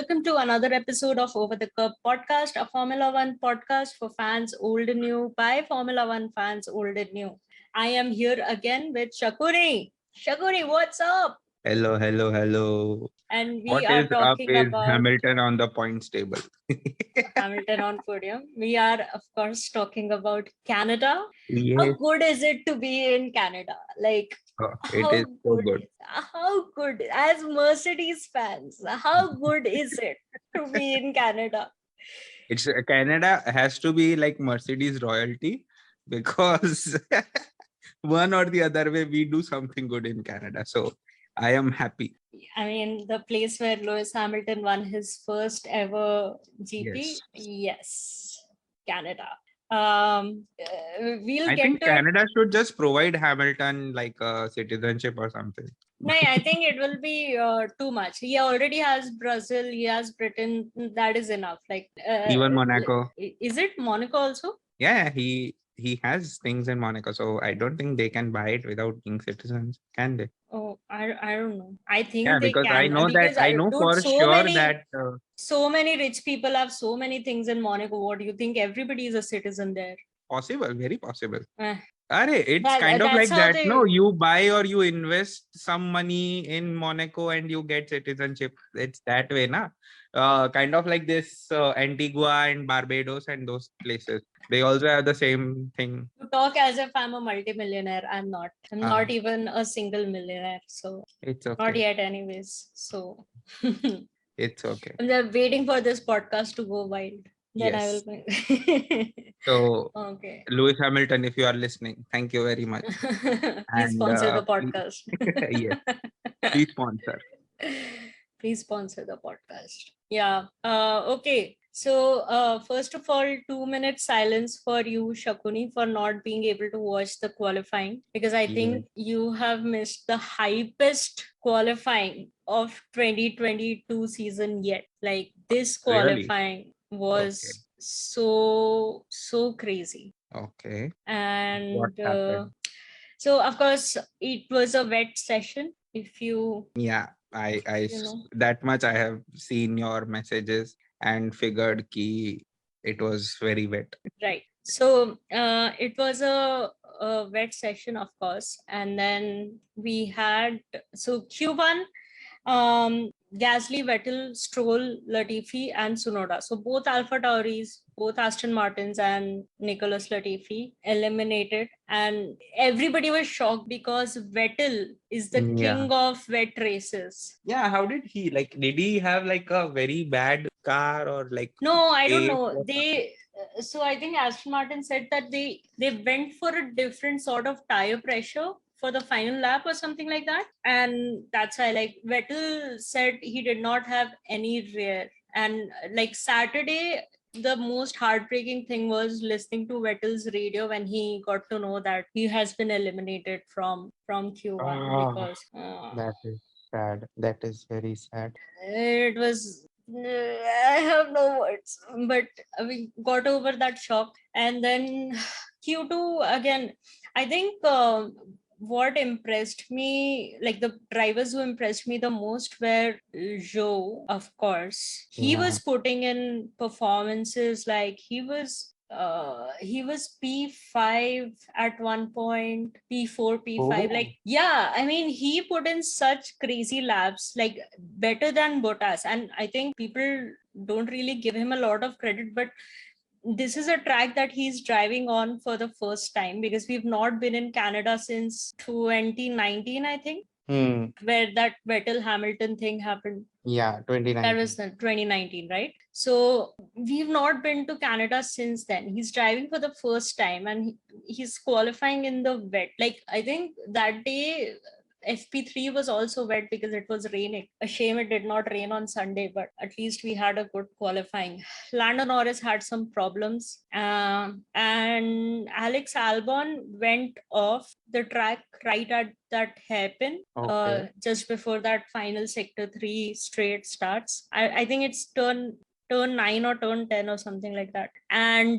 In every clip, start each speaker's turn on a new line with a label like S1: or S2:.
S1: welcome to another episode of Over the Curb podcast, a Formula One podcast for fans old and new by Formula One fans old and new. I am here again with Shakuni. Shakuni, what's up?
S2: Hello.
S1: And we
S2: What
S1: are
S2: is up
S1: talking
S2: is
S1: about
S2: Hamilton on the points table.
S1: Hamilton on podium. We are, of course, talking about Canada. How
S2: Yes,
S1: good is it to be in Canada? Like,
S2: it
S1: how
S2: is so
S1: good
S2: good.
S1: is how good as Mercedes fans? How good is it to be in Canada?
S2: It's Canada has to be like Mercedes royalty because one or the other way we do something good in Canada. So I am happy.
S1: I mean, the place where Lewis Hamilton won his first ever GP.
S2: Yes.
S1: Yes, Canada. We'll
S2: I
S1: get
S2: think
S1: to it.
S2: Canada should just provide Hamilton like a citizenship or something.
S1: No, I think it will be too much. He already has Brazil. He has Britain. That is enough. Like,
S2: Even Monaco.
S1: is it Monaco also?
S2: Yeah, he has things in Monaco, so I don't think they can buy it without being citizens, can they?
S1: Oh, I don't know. I
S2: Yeah,
S1: think they
S2: because I
S1: can
S2: know that
S1: because
S2: I know
S1: dude,
S2: for sure that
S1: so many rich people have so many things in Monaco. What do you think? Everybody is a citizen there.
S2: possible, very possible.
S1: Eh,
S2: It's kind of
S1: that's
S2: like
S1: how
S2: that. No,
S1: they.
S2: you buy or you invest some money in Monaco and you get citizenship. It's that way, na? Kind of like this Antigua and Barbados and those places. They also have the same thing.
S1: You talk as if I'm a multimillionaire. I'm not. I'm
S2: Uh,
S1: not even a single millionaire. So
S2: it's
S1: not
S2: okay.
S1: yet, anyways. So
S2: It's okay.
S1: I'm just waiting for this podcast to go wild. Then I
S2: Yes.
S1: will.
S2: So,
S1: Okay.
S2: Lewis Hamilton, if you are listening, thank you very much.
S1: Please
S2: And
S1: sponsor the podcast.
S2: yes, please sponsor.
S1: Please sponsor the podcast. Yeah. Okay. So, first of all, 2 minute silence for you, Shakuni, for not being able to watch the qualifying, because I think you have missed the hypest qualifying of 2022 season yet. Like, this
S2: Really?
S1: qualifying
S2: Okay.
S1: was so crazy.
S2: Okay. What
S1: And
S2: happened?
S1: so, of course, it was a wet session. If you,
S2: Yeah,
S1: you know,
S2: that much I have seen your messages and figured ki it was very wet.
S1: right. So it was a wet session, of course. And then we had, so Q1, Gasly, Vettel, Stroll, Latifi, and Sunoda. So both Alpha Tauris, both Aston Martins and Nicholas Latifi eliminated. And everybody was shocked because Vettel is the
S2: Yeah.
S1: king of wet races.
S2: Yeah, how did did he have like a very bad car or like
S1: No, I don't
S2: pace
S1: know.
S2: or something?
S1: So I think Aston Martin said that they went for a different sort of tire pressure for the final lap or something like that, and that's why, like, Vettel said he did not have any rear. And like Saturday, the most heartbreaking thing was listening to Vettel's radio when he got to know that he has been eliminated from Q1
S2: Ah,
S1: because
S2: that is sad. That is very sad.
S1: it was, I have no words, but we got over that shock. And then Q2 again, I think what impressed me, like the drivers who impressed me the most were Joe, of course. He
S2: Yeah.
S1: was putting in performances, like he was P5 at one point, P4, P5.
S2: Oh.
S1: Like, yeah, I mean, he put in such crazy laps, like better than Bottas. And I think people don't really give him a lot of credit, but this is a track that he's driving on for the first time, because we've not been in Canada since 2019, I think, where that Vettel Hamilton thing happened.
S2: Yeah,
S1: That
S2: 2019.
S1: was 2019, right? So we've not been to Canada since then. He's driving for the first time, and he's qualifying in the wet. Like, I think that day FP3 was also wet because it was raining. A shame it did not rain on Sunday, but at least we had a good qualifying. Lando Norris had some problems, and Alex Albon went off the track right at that hairpin,
S2: Okay.
S1: just before that final sector 3 straight starts. I think it's turn 9 or turn 10 or something like that. And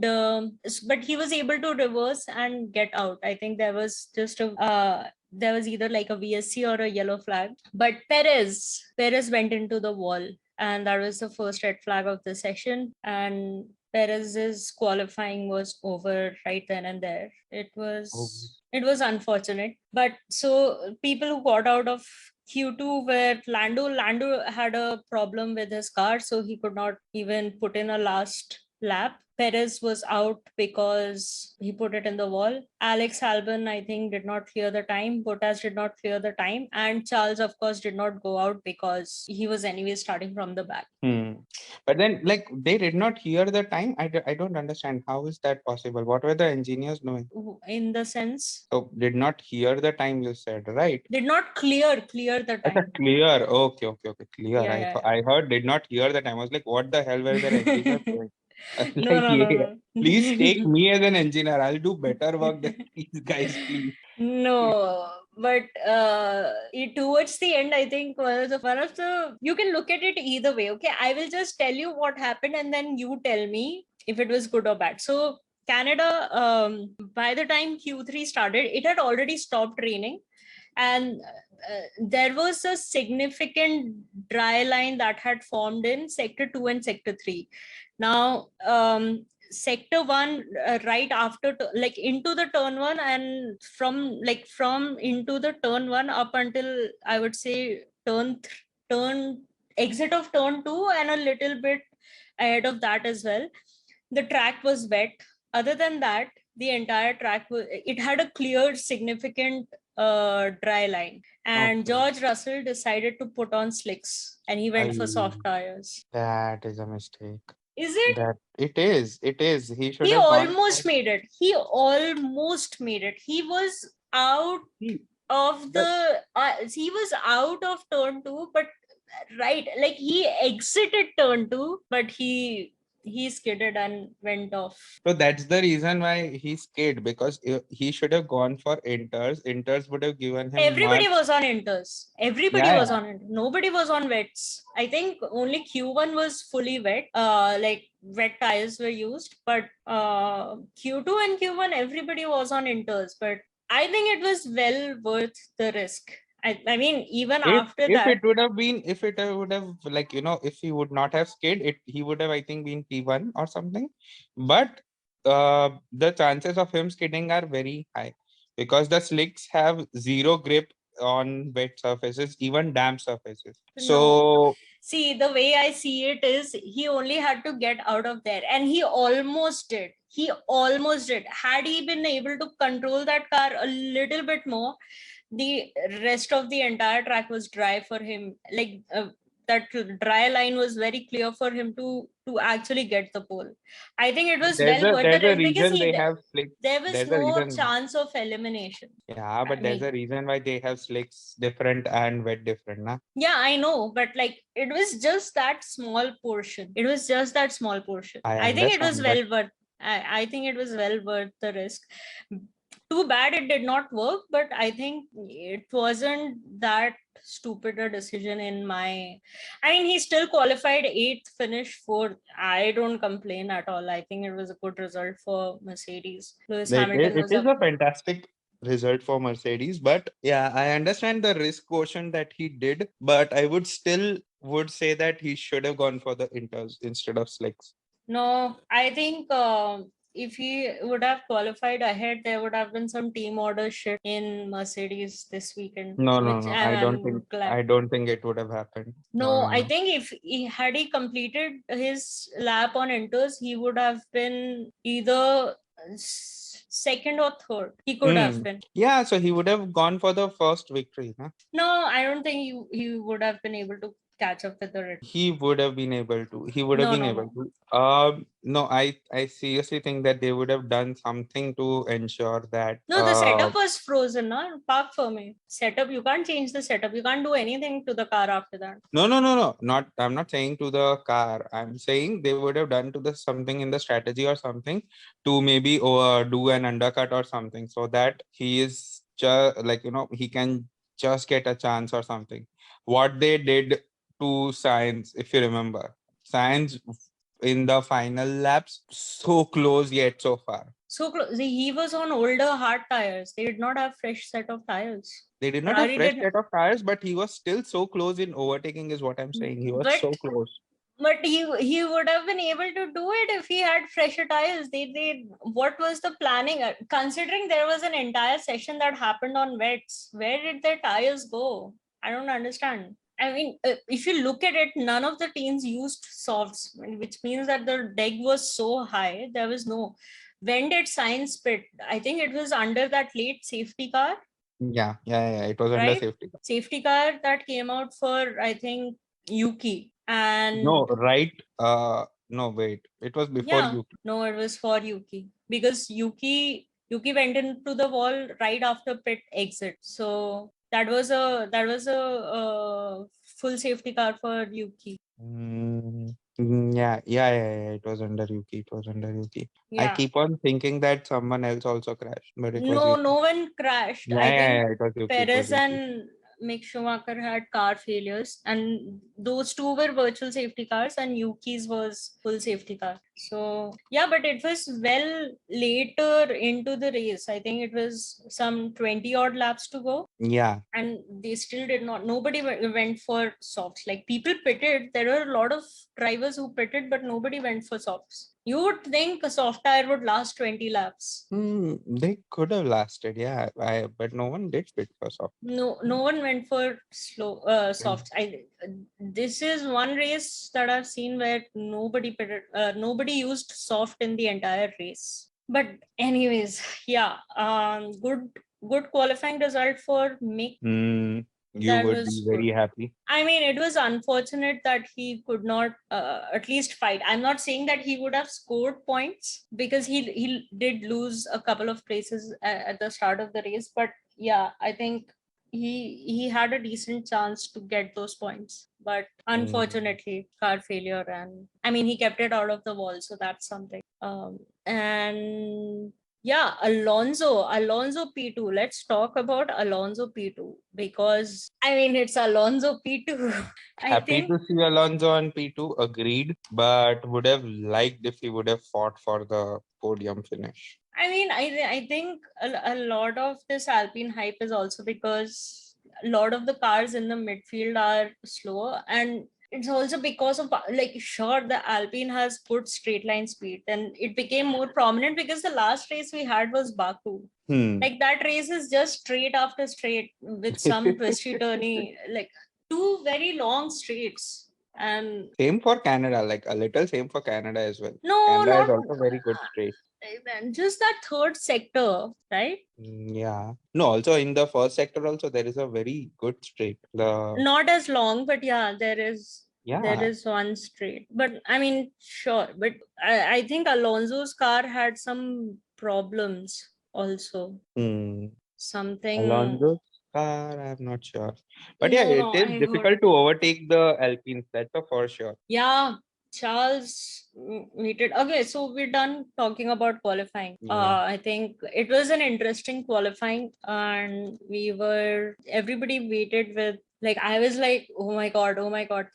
S1: but he was able to reverse and get out. I think there was just a there was either like a VSC or a yellow flag. But Perez went into the wall. and that was the first red flag of the session. And Perez's qualifying was over right then and there. It was unfortunate. But so people who got out of Q2 were Lando. Lando had a problem with his car, so he could not even put in a last lap. Perez was out because he put it in the wall. Alex Albon, I think, did not clear the time. Bottas did not clear the time. And Charles, of course, did not go out because he was anyway starting from the back.
S2: But then, like, they did not hear the time. I don't understand. How is that possible? What were the engineers doing?
S1: In the sense?
S2: So, did not hear the time, you said, right?
S1: Did not clear the time.
S2: Clear. Okay. Clear.
S1: Yeah.
S2: I heard did not hear the time. I was like, what the hell were the engineers doing?
S1: No.
S2: Please take me as an engineer. I'll do better work than these guys, please.
S1: No, but towards the end, I think one of the you can look at it either way. Okay, I will just tell you what happened, and then you tell me if it was good or bad. So Canada, by the time Q3 started, it had already stopped raining, and there was a significant dry line that had formed in sector 2 and sector 3. Now sector 1, right after like into the turn 1, and from into the turn 1 up until I would say turn exit of turn 2 and a little bit ahead of that as well, the track was wet. Other than that, the entire track it had a clear significant dry line, and
S2: Okay.
S1: George Russell decided to put on slicks and he went for soft tires.
S2: That is a mistake.
S1: Is it?
S2: That it is. He should
S1: He
S2: have gone
S1: almost made it. He was out of he was out of turn 2, but right, like he exited turn 2, but he skidded and went off.
S2: So that's the reason why he skid, because he should have gone for inters. Inters would have given him
S1: Everybody
S2: much.
S1: was on inters. Everybody was on it. Nobody was on wets. I think only Q1 was fully wet. Like wet tires were used, but Q2 and Q1 everybody was on inters. But I think it was well worth the risk. I mean, even after that,
S2: If it would have, like, if he would not have skid it, he would have, I think, been P1 or something. But the chances of him skidding are very high because the slicks have zero grip on wet surfaces, even damp surfaces. So
S1: see, the way I see it is he only had to get out of there, and he almost did. Had he been able to control that car a little bit more, the rest of the entire track was dry for him. Like that dry line was very clear for him to actually get the pole. I think it was well worth the risk because there was no chance of elimination.
S2: Yeah, but there's a reason why they have slicks different and wet different, na?
S1: Yeah, I know, but like it was just that small portion. I think it was well worth. I think it was well worth the risk. Too bad it did not work, but I think it wasn't that stupid a decision in my. I mean, he still qualified 8th, finished 4th. I don't complain at all. I think it was a good result for Mercedes. Lewis Hamilton was
S2: a fantastic result for Mercedes, but yeah, I understand the risk quotient that he did, but I would say that he should have gone for the inters instead of slicks.
S1: No, I think if he would have qualified ahead, there would have been some team order shit in Mercedes this weekend.
S2: No. I don't think it would have happened.
S1: No, I think if he completed his lap on inters, he would have been either second or third. He could have been. Yeah,
S2: so he would have gone for the first victory, huh?
S1: No, I don't think he would have been able to catch up with the red.
S2: He would have been able to. No, I seriously think that they would have done something to ensure that.
S1: No, the setup was frozen, no? Park for me. Setup, you can't change the setup. You can't do anything to the car after that.
S2: No. Not. I'm not saying to the car. I'm saying they would have done to the something in the strategy or something to maybe do an undercut or something, so that he is just like, he can just get a chance or something. What they did to Science, if you remember, Science in the final laps, so close yet so far.
S1: So close. He was on older hard tires. They did not have fresh set of tires.
S2: They did not have
S1: Ferrari
S2: fresh
S1: did,
S2: set of tires, but he was still so close in overtaking, is what I'm saying. He was
S1: but
S2: so close.
S1: he would have been able to do it if he had fresher tires. They what was the planning? Considering there was an entire session that happened on wets, where did their tires go? I don't understand. I mean, if you look at it, none of the teams used softs, which means that the deck was so high. There was no. When did Sainz pit? I think it was under that late safety car,
S2: Yeah. It was under
S1: right?
S2: safety.
S1: Safety car that came out for, I think, Yuki.
S2: No,
S1: And
S2: right. No, wait. It was before
S1: yeah,
S2: you.
S1: no, it was for Yuki because Yuki went into the wall right after pit exit. So that was a full safety car for Yuki.
S2: Yeah. It was under Yuki. It was under Yuki. I
S1: Yeah.
S2: keep on thinking that someone else also crashed, but it was
S1: No,
S2: Yuki.
S1: no one crashed.
S2: Yeah,
S1: I
S2: yeah,
S1: think
S2: yeah. It was Yuki. It was
S1: Perez
S2: Yuki.
S1: and Mick Schumacher had car failures, and those two were virtual safety cars, and Yuki's was full safety car. So yeah, but it was well later into the race. I think it was some 20 odd laps to go,
S2: Yeah.
S1: and they still did not. Nobody went for softs. Like people pitted. There were a lot of drivers who pitted, but nobody went for softs. You would think a soft tire would last 20 laps.
S2: They could have lasted, yeah. But no one did bid for soft.
S1: No one went for slow softs. This is one race that I've seen where nobody used soft in the entire race. But anyways, yeah, good qualifying result for Mick.
S2: You
S1: That
S2: would be
S1: was good.
S2: very happy.
S1: I mean, it was unfortunate that he could not at least fight. I'm not saying that he would have scored points because he did lose a couple of places at the start of the race. But yeah, I think he had a decent chance to get those points. But unfortunately, car failure, and I mean, he kept it out of the wall, so that's something. And yeah, Alonso P2. Let's talk about Alonso P2 because I mean it's Alonso P2. I
S2: Happy
S1: think
S2: to see Alonso on P2, agreed, but would have liked if he would have fought for the podium finish.
S1: I think a lot of this Alpine hype is also because a lot of the cars in the midfield are slow, and it's also because of like sure the Alpine has good straight line speed, and it became more prominent because the last race we had was Baku. Like that race is just straight after straight with some twisty turny, like two very long straights. And
S2: Same for Canada, like a little same for Canada as well.
S1: no,
S2: Canada is
S1: not
S2: also very good straight.
S1: just that third sector, right?
S2: Yeah. No, also in the first sector also there is a very good straight.
S1: Not as long, but yeah, there
S2: Yeah.
S1: is one straight. But I mean, sure. But I think Alonso's car had some problems also.
S2: Hmm.
S1: Something.
S2: Alonso's car, I'm not sure. But yeah,
S1: No,
S2: it
S1: no,
S2: is
S1: I heard.
S2: difficult to overtake the Alpines, that's a for sure.
S1: Yeah, Charles meted. Okay, so we're done talking about qualifying.
S2: Yeah.
S1: I think it was an interesting qualifying, and everybody waited with like I was like, oh my god,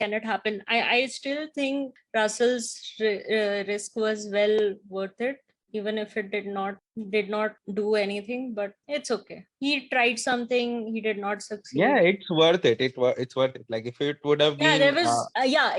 S1: can it happen? I still think Russell's risk was well worth it, even if it did not do anything, but it's okay. He tried something, he did not
S2: Yeah,
S1: succeed.
S2: it's worth it. It's worth it. Like if it would have
S1: Yeah, there
S2: been
S1: was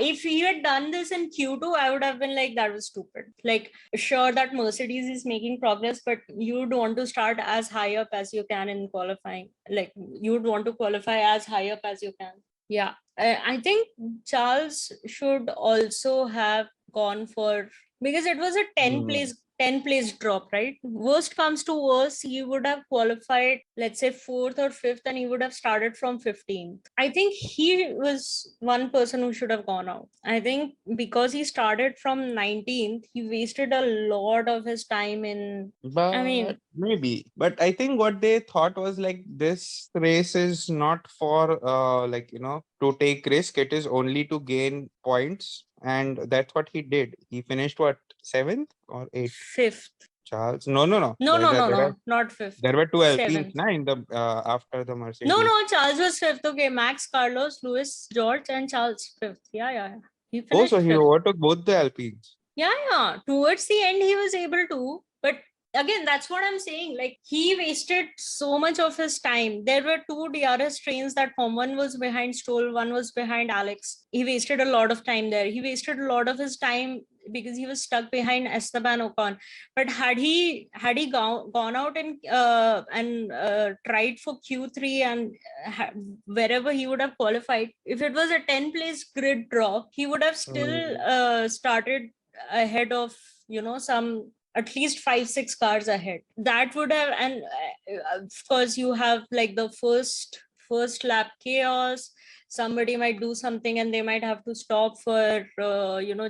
S1: if he had done this in Q2, I would have been like, that was stupid. Like, sure that Mercedes is making progress, but you'd want to start as high up as you can in qualifying. Like, you'd want to qualify as high up as you can. Yeah, I think Charles should also have gone for, because it was a 10
S2: hmm,
S1: place 10 place drop, right? Worst comes to worst, he would have qualified, let's say, fourth or fifth, and he would have started from 15th. I think he was one person who should have gone out. I think because he started from 19th, he wasted a lot of his time in, I
S2: but
S1: mean,
S2: maybe. But I think what they thought was like this race is not for like to take risk. It is only to gain points, and that's what he did. He finished what, seventh or eighth?
S1: fifth.
S2: Charles? No.
S1: No, no, no, no, not fifth.
S2: There were two Alpines
S1: Seventh.
S2: na in the after the
S1: No,
S2: Mercedes.
S1: no, Charles was fifth. Okay, Max, Carlos, Lewis, George, and Charles fifth. Yeah. He
S2: Oh, so
S1: finished
S2: he
S1: fifth.
S2: overtook both the Alpines.
S1: Yeah. Towards the end, he was able to, but again, that's what I'm saying. Like, he wasted so much of his time. There were two DRS trains that form. One was behind Stroll, one was behind Alex. He wasted a lot of time there. He wasted a lot of his time because he was stuck behind Esteban Ocon. But had he gone out and tried for Q3 and wherever he would have qualified, if it was a 10-place grid draw, he would have still started ahead of some at least 5-6 cars ahead. That would have, and of course you have like the first lap chaos. Somebody might do something and they might have to stop for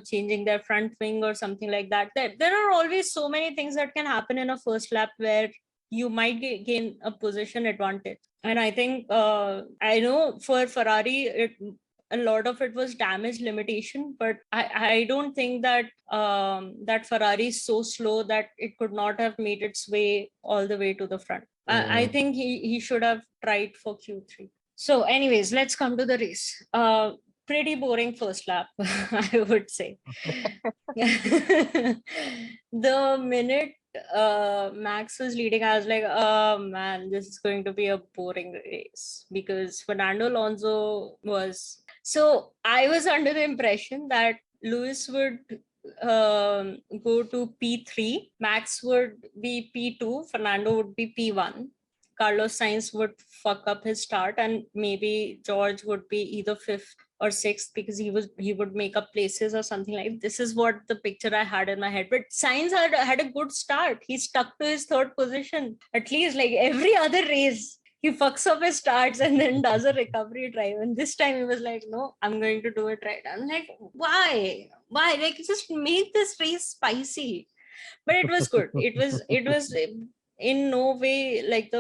S1: changing their front wing or something like that. There are always so many things that can happen in a first lap where you might gain a position advantage. And I think I know for Ferrari a lot of it was damage limitation, but I don't think that that Ferrari is so slow that it could not have made its way all the way to the front. I think he should have tried for Q3. So anyways, let's come to the race. Pretty boring first lap, I would say. The minute Max was leading, I was like, oh man, this is going to be a boring race, because Fernando Alonso was. So I was under the impression that Lewis would go to P3, Max would be P2, Fernando would be P1. Carlos Sainz would fuck up his start, and maybe George would be either fifth or sixth because he would make up places or something like that. This is what the picture I had in my head. But Sainz had a good start. He stuck to his third position. At least like every other race, he fucks up his starts and then does a recovery drive. And this time he was like, no, I'm going to do it right. I'm like, why? Like, just make this race spicy. But it was good. It was in no way like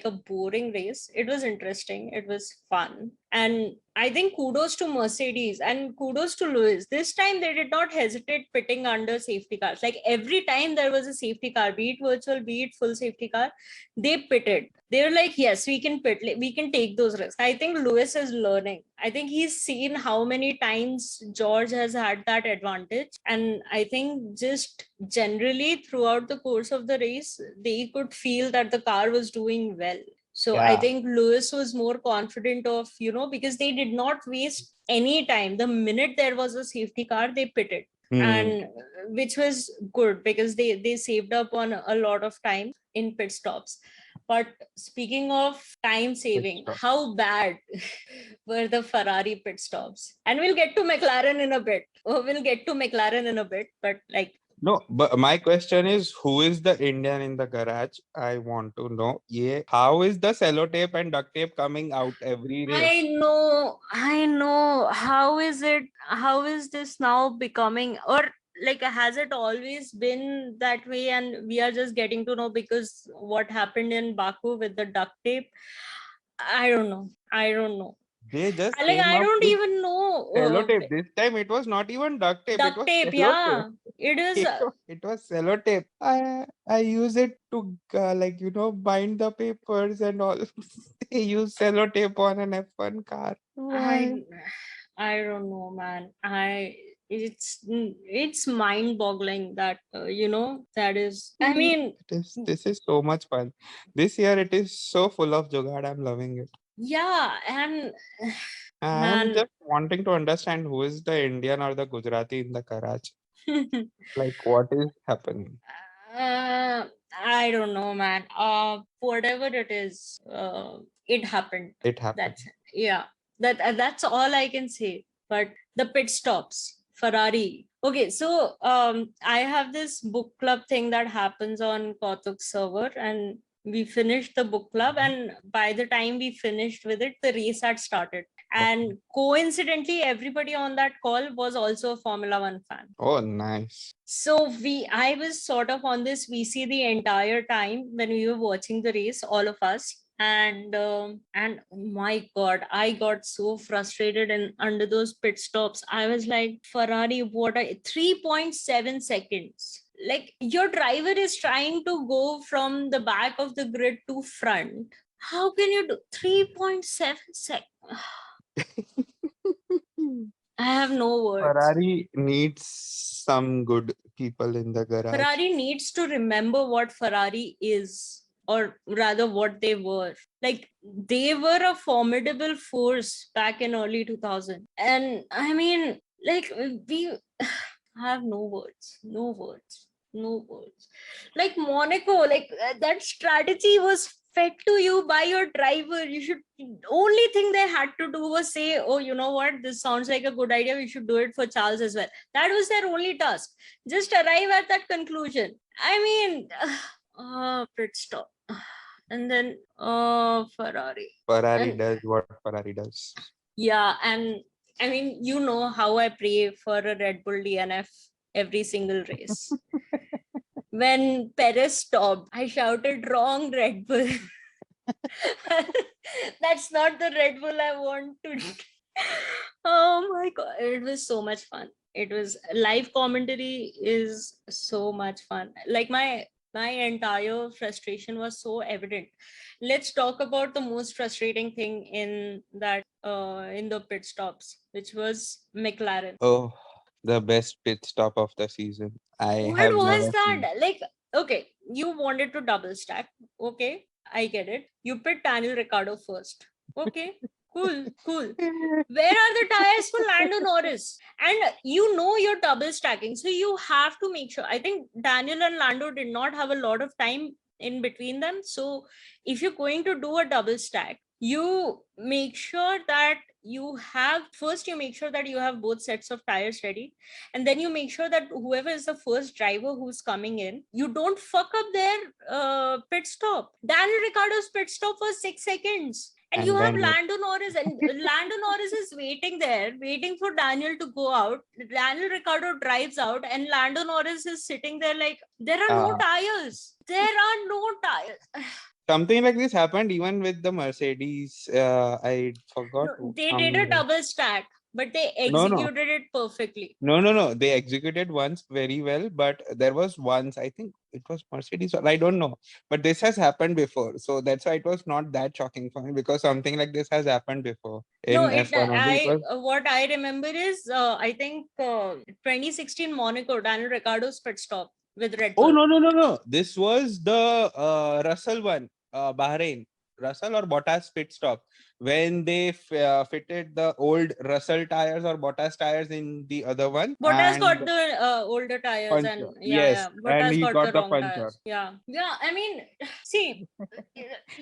S1: a boring race. It was interesting. It was fun. And I think kudos to Mercedes and kudos to Lewis. This time they did not hesitate pitting under safety cars. Like, every time there was a safety car, be it virtual, be it full safety car, they pitted. They were like, yes, we can pit, we can take those risks. I think Lewis is learning. I think he's seen how many times George has had that advantage. And I think just generally throughout the course of the race, they could feel that the car was doing well. So I think Lewis was more confident of, because they did not waste any time. The minute there was a safety car, they pitted. And which was good because they saved up on a lot of time in pit stops. But speaking of time saving, how bad were the Ferrari pit stops? And we'll get to McLaren in a bit. But like,
S2: no, but my question is, who is the Indian in the garage? I want to know. Yeah, how is the sellotape and duct tape coming out every race?
S1: I know. How is this now becoming, or like, has it always been that way and we are just getting to know because what happened in Baku with the duct tape? I don't know.
S2: They just
S1: Like,
S2: came
S1: I
S2: up
S1: don't
S2: with
S1: even know.
S2: sellotape. This time it was not even duct tape. It
S1: Duct
S2: was
S1: tape,
S2: sellotape.
S1: yeah. It is.
S2: It was sellotape. I use it to bind the papers and all. They use sellotape on an F1 car. Why?
S1: I don't know, man. It's mind-boggling that that is. I mean,
S2: This is so much fun. This year it is so full of jugaad. I'm loving it.
S1: yeah, and
S2: I'm
S1: man,
S2: just wanting to understand who is the Indian or the Gujarati in the garage. Like, what is happening?
S1: I don't know, man. Whatever it is, it happened.
S2: It happened.
S1: That's all I can say. But the pit stops, Ferrari. Okay, so I have this book club thing that happens on Kautuk's server, and we finished the book club, and by the time we finished with it, the race had started. And coincidentally, everybody on that call was also a Formula One fan.
S2: Oh, nice.
S1: So I was sort of on this VC the entire time when we were watching the race, all of us. And my God, I got so frustrated, and under those pit stops, I was like, Ferrari, what are 3.7 seconds? Like, your driver is trying to go from the back of the grid to front. How can you do 3.7 seconds? I have no words.
S2: Ferrari needs some good people in the garage.
S1: Ferrari needs to remember what Ferrari is, or rather what they were. Like, they were a formidable force back in early 2000. And I mean, like, we have no words, no words, no words. Like Monaco, like that strategy was fed to you by your driver. You should, only thing they had to do was say, oh, you know what, this sounds like a good idea, we should do it for Charles as well. That was their only task. Just arrive at that conclusion. I mean, pit stop. And then Ferrari.
S2: Ferrari
S1: And
S2: does what Ferrari does.
S1: yeah, and I mean, you know how I pray for a Red Bull DNF every single race. When Perez stopped, I shouted, wrong Red Bull. That's not the Red Bull I want to. Oh my God. It was so much fun. It was, live commentary is so much fun. Like my entire frustration was so evident. Let's talk about the most frustrating thing in that in the pit stops, which was McLaren.
S2: Oh, the best pit stop of the season. I
S1: What
S2: have
S1: was
S2: never
S1: that?
S2: seen.
S1: Like, okay, you wanted to double stack. Okay, I get it. You pit Daniel Ricciardo first. Okay, cool, cool. Where are the tires for Lando Norris? And you know you're double stacking, so you have to make sure. I think Daniel and Lando did not have a lot of time in between them. So if you're going to do a double stack, you make sure that you have, first you make sure that you have both sets of tires ready, and then you make sure that whoever is the first driver who's coming in, you don't fuck up their pit stop. Daniel Ricciardo's pit stop was 6 seconds. And you
S2: And
S1: have
S2: then
S1: Lando Norris, and Lando Norris is waiting there, waiting for Daniel to go out. Daniel Ricciardo drives out, and Lando Norris is sitting there like, there are no tires. There are no tires.
S2: something like this happened even with the Mercedes. I forgot.
S1: No, they did a double stack, but they
S2: No, no.
S1: executed it perfectly.
S2: No. They executed once very well, but there was once, I think it was Mercedes, or I don't know. But this has happened before. So that's why it was not that shocking for me, because something like this has happened before
S1: No,
S2: in F1 only. It was,
S1: what I remember is I think 2016 Monaco, Daniel Ricciardo's pit stop with Red
S2: oh,
S1: Bull.
S2: no. This was the Russell one, Bahrain. Russell or Bottas pit stop, when they fitted the old Russell tires or Bottas tires in the other one,
S1: Bottas
S2: and
S1: got the older tires, and
S2: puncture.
S1: yeah,
S2: Yes, and
S1: Bottas
S2: he
S1: got
S2: got
S1: the
S2: the
S1: wrong
S2: puncture.
S1: tires. Yeah. I mean, see,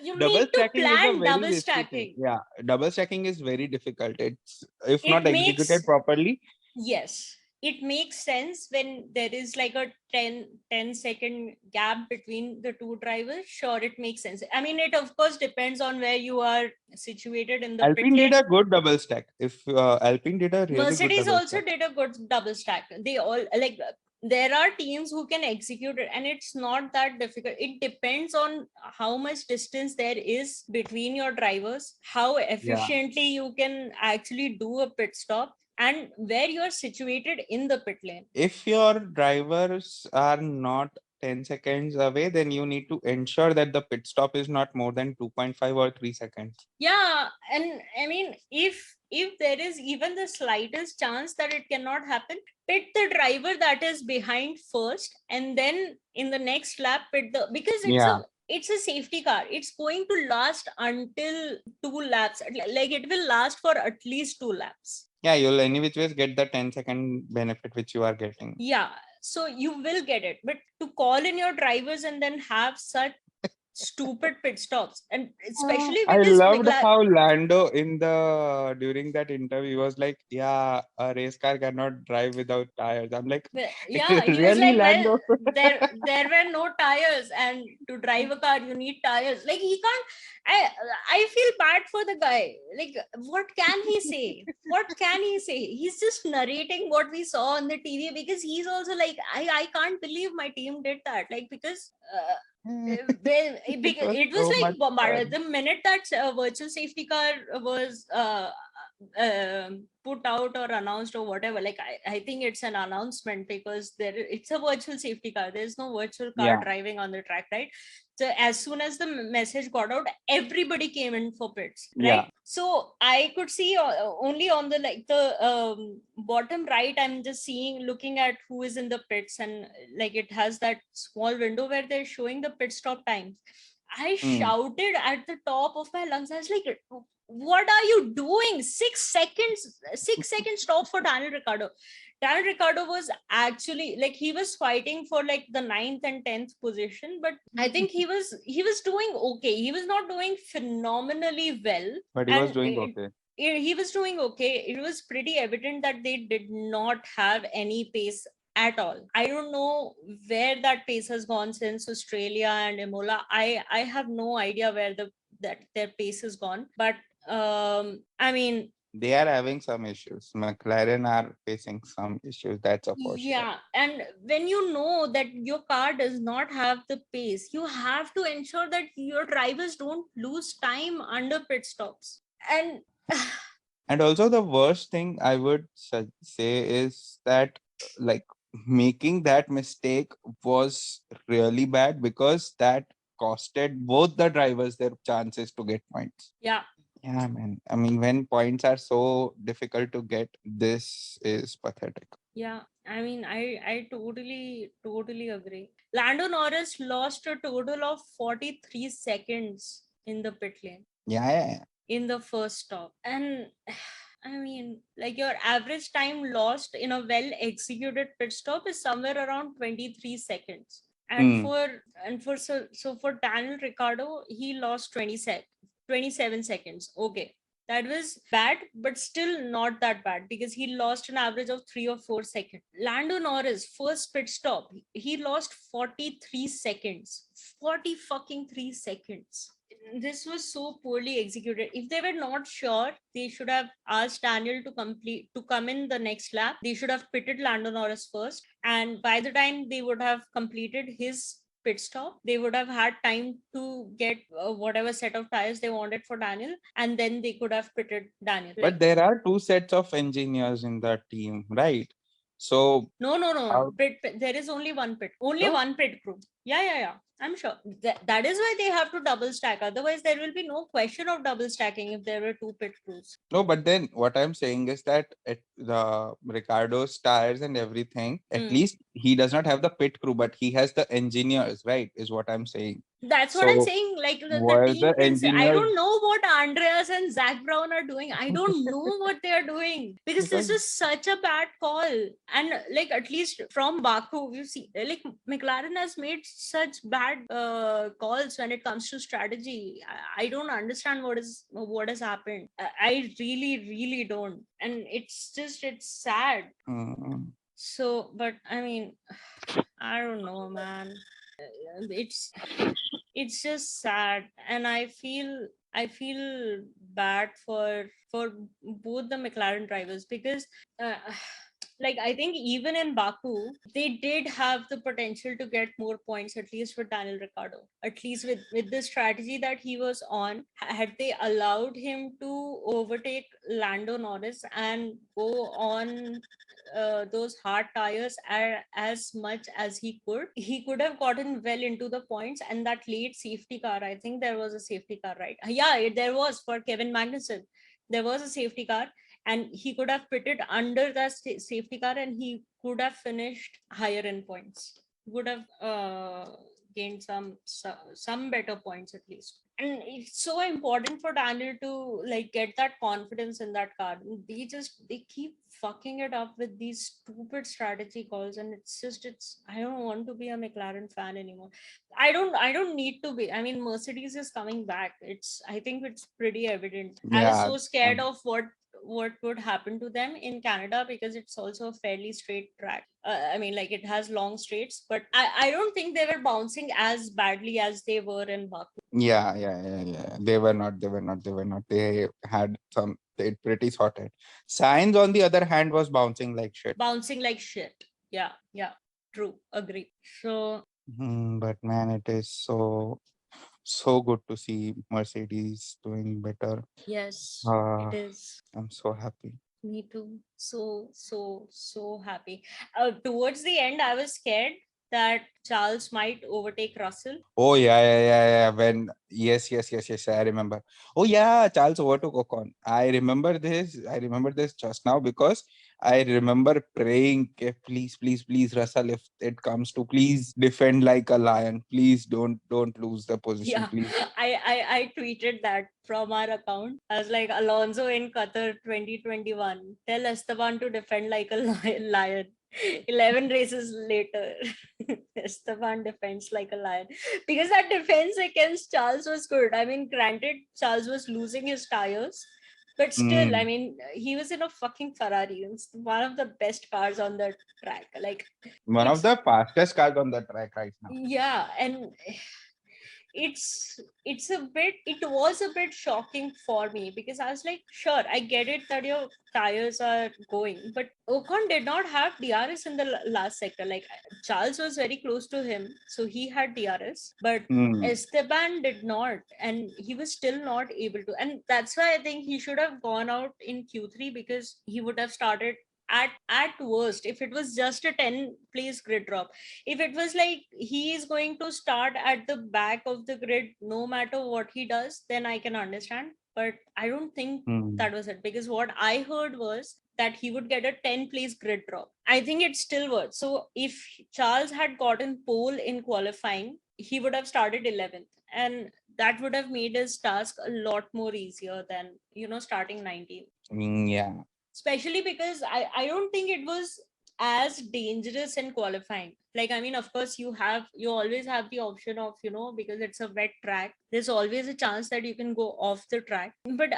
S1: you
S2: Double
S1: need to
S2: stacking is a
S1: plan
S2: very
S1: double
S2: risky thing.
S1: stacking.
S2: Yeah, double stacking is very difficult. It's, if not
S1: It
S2: executed
S1: makes,
S2: properly.
S1: yes, it makes sense when there is like a 10-second gap between the two drivers. Sure, it makes sense. I mean, it of course depends on where you are situated in the pit
S2: Alpine did
S1: lane.
S2: a good double stack. If Alpine did a really good
S1: Mercedes
S2: double
S1: also
S2: stack.
S1: did a good double stack. They all, like, there are teams who can execute it, and it's not that difficult. It depends on how much distance there is between your drivers, how
S2: Yeah.
S1: efficiently you can actually do a pit stop, and where you're situated in the pit lane.
S2: If your drivers are not 10 seconds away, then you need to ensure that the pit stop is not more than 2.5 or 3 seconds.
S1: Yeah, and I mean, if there is even the slightest chance that it cannot happen, pit the driver that is behind first, and then in the next lap pit the, because
S2: Yeah.
S1: it's a safety car. It's going to last until 2 laps. Like, it will last for at least 2 laps.
S2: Yeah, you'll any which ways get the 10-second benefit which you are getting.
S1: Yeah, so you will get it. But to call in your drivers and then have such stupid pit stops, and especially
S2: I
S1: because
S2: loved how Lando in the during that interview was like, yeah, a race car cannot drive without tires. I'm like,
S1: yeah, he was
S2: really,
S1: like, well,
S2: Lando?
S1: there were no tires, and to drive a car you need tires. Like, he can't. I feel bad for the guy. Like, what can he say? What can he say? He's just narrating what we saw on the TV, because he's also like, I can't believe my team did that. Like, because it was
S2: so
S1: like
S2: much fun.
S1: the minute that virtual safety car was put out or announced or whatever. Like I think it's an announcement, because it's a virtual safety car. There's no virtual car
S2: Yeah.
S1: driving on the track, right? So as soon as the message got out, everybody came in for pits, right?
S2: Yeah.
S1: So I could see only on the like the bottom right, I'm just looking at who is in the pits, and like it has that small window where they're showing the pit stop times. I shouted at the top of my lungs. I was like, what are you doing? 6 seconds, 6 seconds stop for Daniel Ricciardo. Daniel Ricciardo was actually like, he was fighting for like the 9th and 10th position, but I think he was doing okay. He was not doing phenomenally well,
S2: But he was doing okay.
S1: he was doing okay. It was pretty evident that they did not have any pace at all. I don't know where that pace has gone since Australia and Imola. I have no idea where that their pace has gone. But I mean,
S2: They are having some issues. McLaren are facing some issues. That's a for sure.
S1: yeah, and when you know that your car does not have the pace, you have to ensure that your drivers don't lose time under pit stops.
S2: And also the worst thing I would say is that like making that mistake was really bad, because that costed both the drivers their chances to get points.
S1: Yeah.
S2: Yeah, man. I mean, when points are so difficult to get, this is pathetic.
S1: Yeah, I mean, I totally agree. Lando Norris lost a total of 43 seconds in the pit lane.
S2: Yeah.
S1: In the first stop. And I mean, like, your average time lost in a well executed pit stop is somewhere around 23 seconds. And for Daniel Ricciardo, he lost 27 seconds. Okay, that was bad, but still not that bad, because he lost an average of 3 or 4 seconds. Lando Norris, first pit stop, he lost 43 seconds. 40 fucking 3 seconds. This was so poorly executed. If they were not sure, they should have asked Daniel to come in the next lap. They should have pitted Lando Norris first, and by the time they would have completed his pit stop, they would have had time to get whatever set of tires they wanted for Daniel, and then they could have pitted Daniel.
S2: But there are two sets of engineers in the team, right? So
S1: No. There is only one pit. Only one pit crew. Yeah. I'm sure. That is why they have to double stack. Otherwise, there will be no question of double stacking if there were two pit crews.
S2: No, but then what I'm saying is that at the Ricardo's tires and everything, at least he does not have the pit crew, but he has the engineers, right? Is what I'm saying.
S1: That's what I'm saying. Like the team thinks, I don't know what Andreas and Zach Brown are doing. I don't know what they are doing, because this is such a bad call. And like, at least from Baku, you see, like, McLaren has made such bad calls when it comes to strategy. I don't understand what has happened. I really don't. And it's sad. So, but I mean, I don't know, man. It's just sad, and I feel bad for both the McLaren drivers, because like, I think even in Baku, they did have the potential to get more points, at least with Daniel Ricciardo. At least with the strategy that he was on, had they allowed him to overtake Lando Norris and go on those hard tires as much as he could have gotten well into the points. And that late safety car, I think there was a safety car, right? Yeah, there was, for Kevin Magnussen. There was a safety car, and he could have pitted under the safety car, and he could have finished higher in points. Would have gained some better points at least. And it's so important for Daniel to like get that confidence in that car. They keep fucking it up with these stupid strategy calls, and it's I don't want to be a McLaren fan anymore. I don't need to be. I mean, Mercedes is coming back. I think it's pretty evident. I was so scared of what would happen to them in Canada, because it's also a fairly straight track. I mean, like, it has long straights, but I don't think they were bouncing as badly as they were in Baku.
S2: Yeah. They were not. They had some. It pretty sorted. Sainz, on the other hand, was bouncing like shit.
S1: Yeah. True. Agree. So.
S2: But man, it is so So good to see Mercedes doing better.
S1: Yes, it
S2: Uh,
S1: is.
S2: I'm so happy.
S1: Me too. So happy. Towards the end, I was scared that Charles might overtake Russell.
S2: Oh yeah. When yes. I remember. Oh yeah, Charles overtook Ocon. I remember this. I remember this just now because I remember praying, "Okay, please, Russell, if it comes to, please defend like a lion. Please don't lose the position,
S1: Yeah,
S2: please."
S1: I tweeted that from our account. I was like, Alonso in Qatar 2021. Tell Esteban to defend like a lion. 11 races later, Esteban defends like a lion. Because that defense against Charles was good. I mean, granted, Charles was losing his tires. But still, I
S2: Mm.
S1: mean, he was in a fucking Ferrari. It's one of the best cars on the track. Like,
S2: One of
S1: it's,
S2: the fastest cars on the track right now.
S1: yeah. And it was a bit shocking for me because I was like, sure, I get it that your tires are going, but Ocon did not have DRS in the last sector. Like, Charles was very close to him, so he had DRS, but
S2: Mm.
S1: Esteban did not, and he was still not able to. And that's why I think he should have gone out in Q3, because he would have started at worst, if it was just a 10 place grid drop. If it was like he is going to start at the back of the grid no matter what he does, then I can understand. But I don't think
S2: Mm.
S1: that was it, because what I heard was that he would get a 10 place grid drop. I think it still works. So if Charles had gotten pole in qualifying, he would have started 11th, and that would have made his task a lot more easier than starting 19th.
S2: Yeah.
S1: Especially because I don't think it was as dangerous in qualifying. Like, I mean, of course, you always have the option of, because it's a wet track, there's always a chance that you can go off the track. But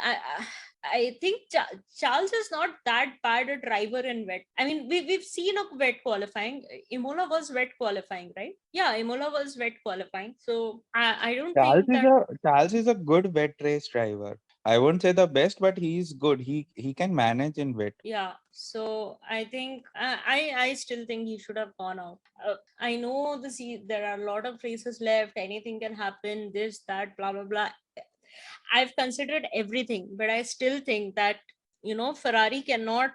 S1: I think Charles is not that bad a driver in wet. I mean, we've seen a wet qualifying. Imola was wet qualifying, right? Yeah, Imola was wet qualifying. So I don't think that.
S2: Charles is a good wet race driver. I won't say the best, but he's good. He can manage in wet.
S1: Yeah, so I think I still think he should have gone out. I know there are a lot of races left, anything can happen, this, that, blah blah blah. I've considered everything, but I still think that Ferrari cannot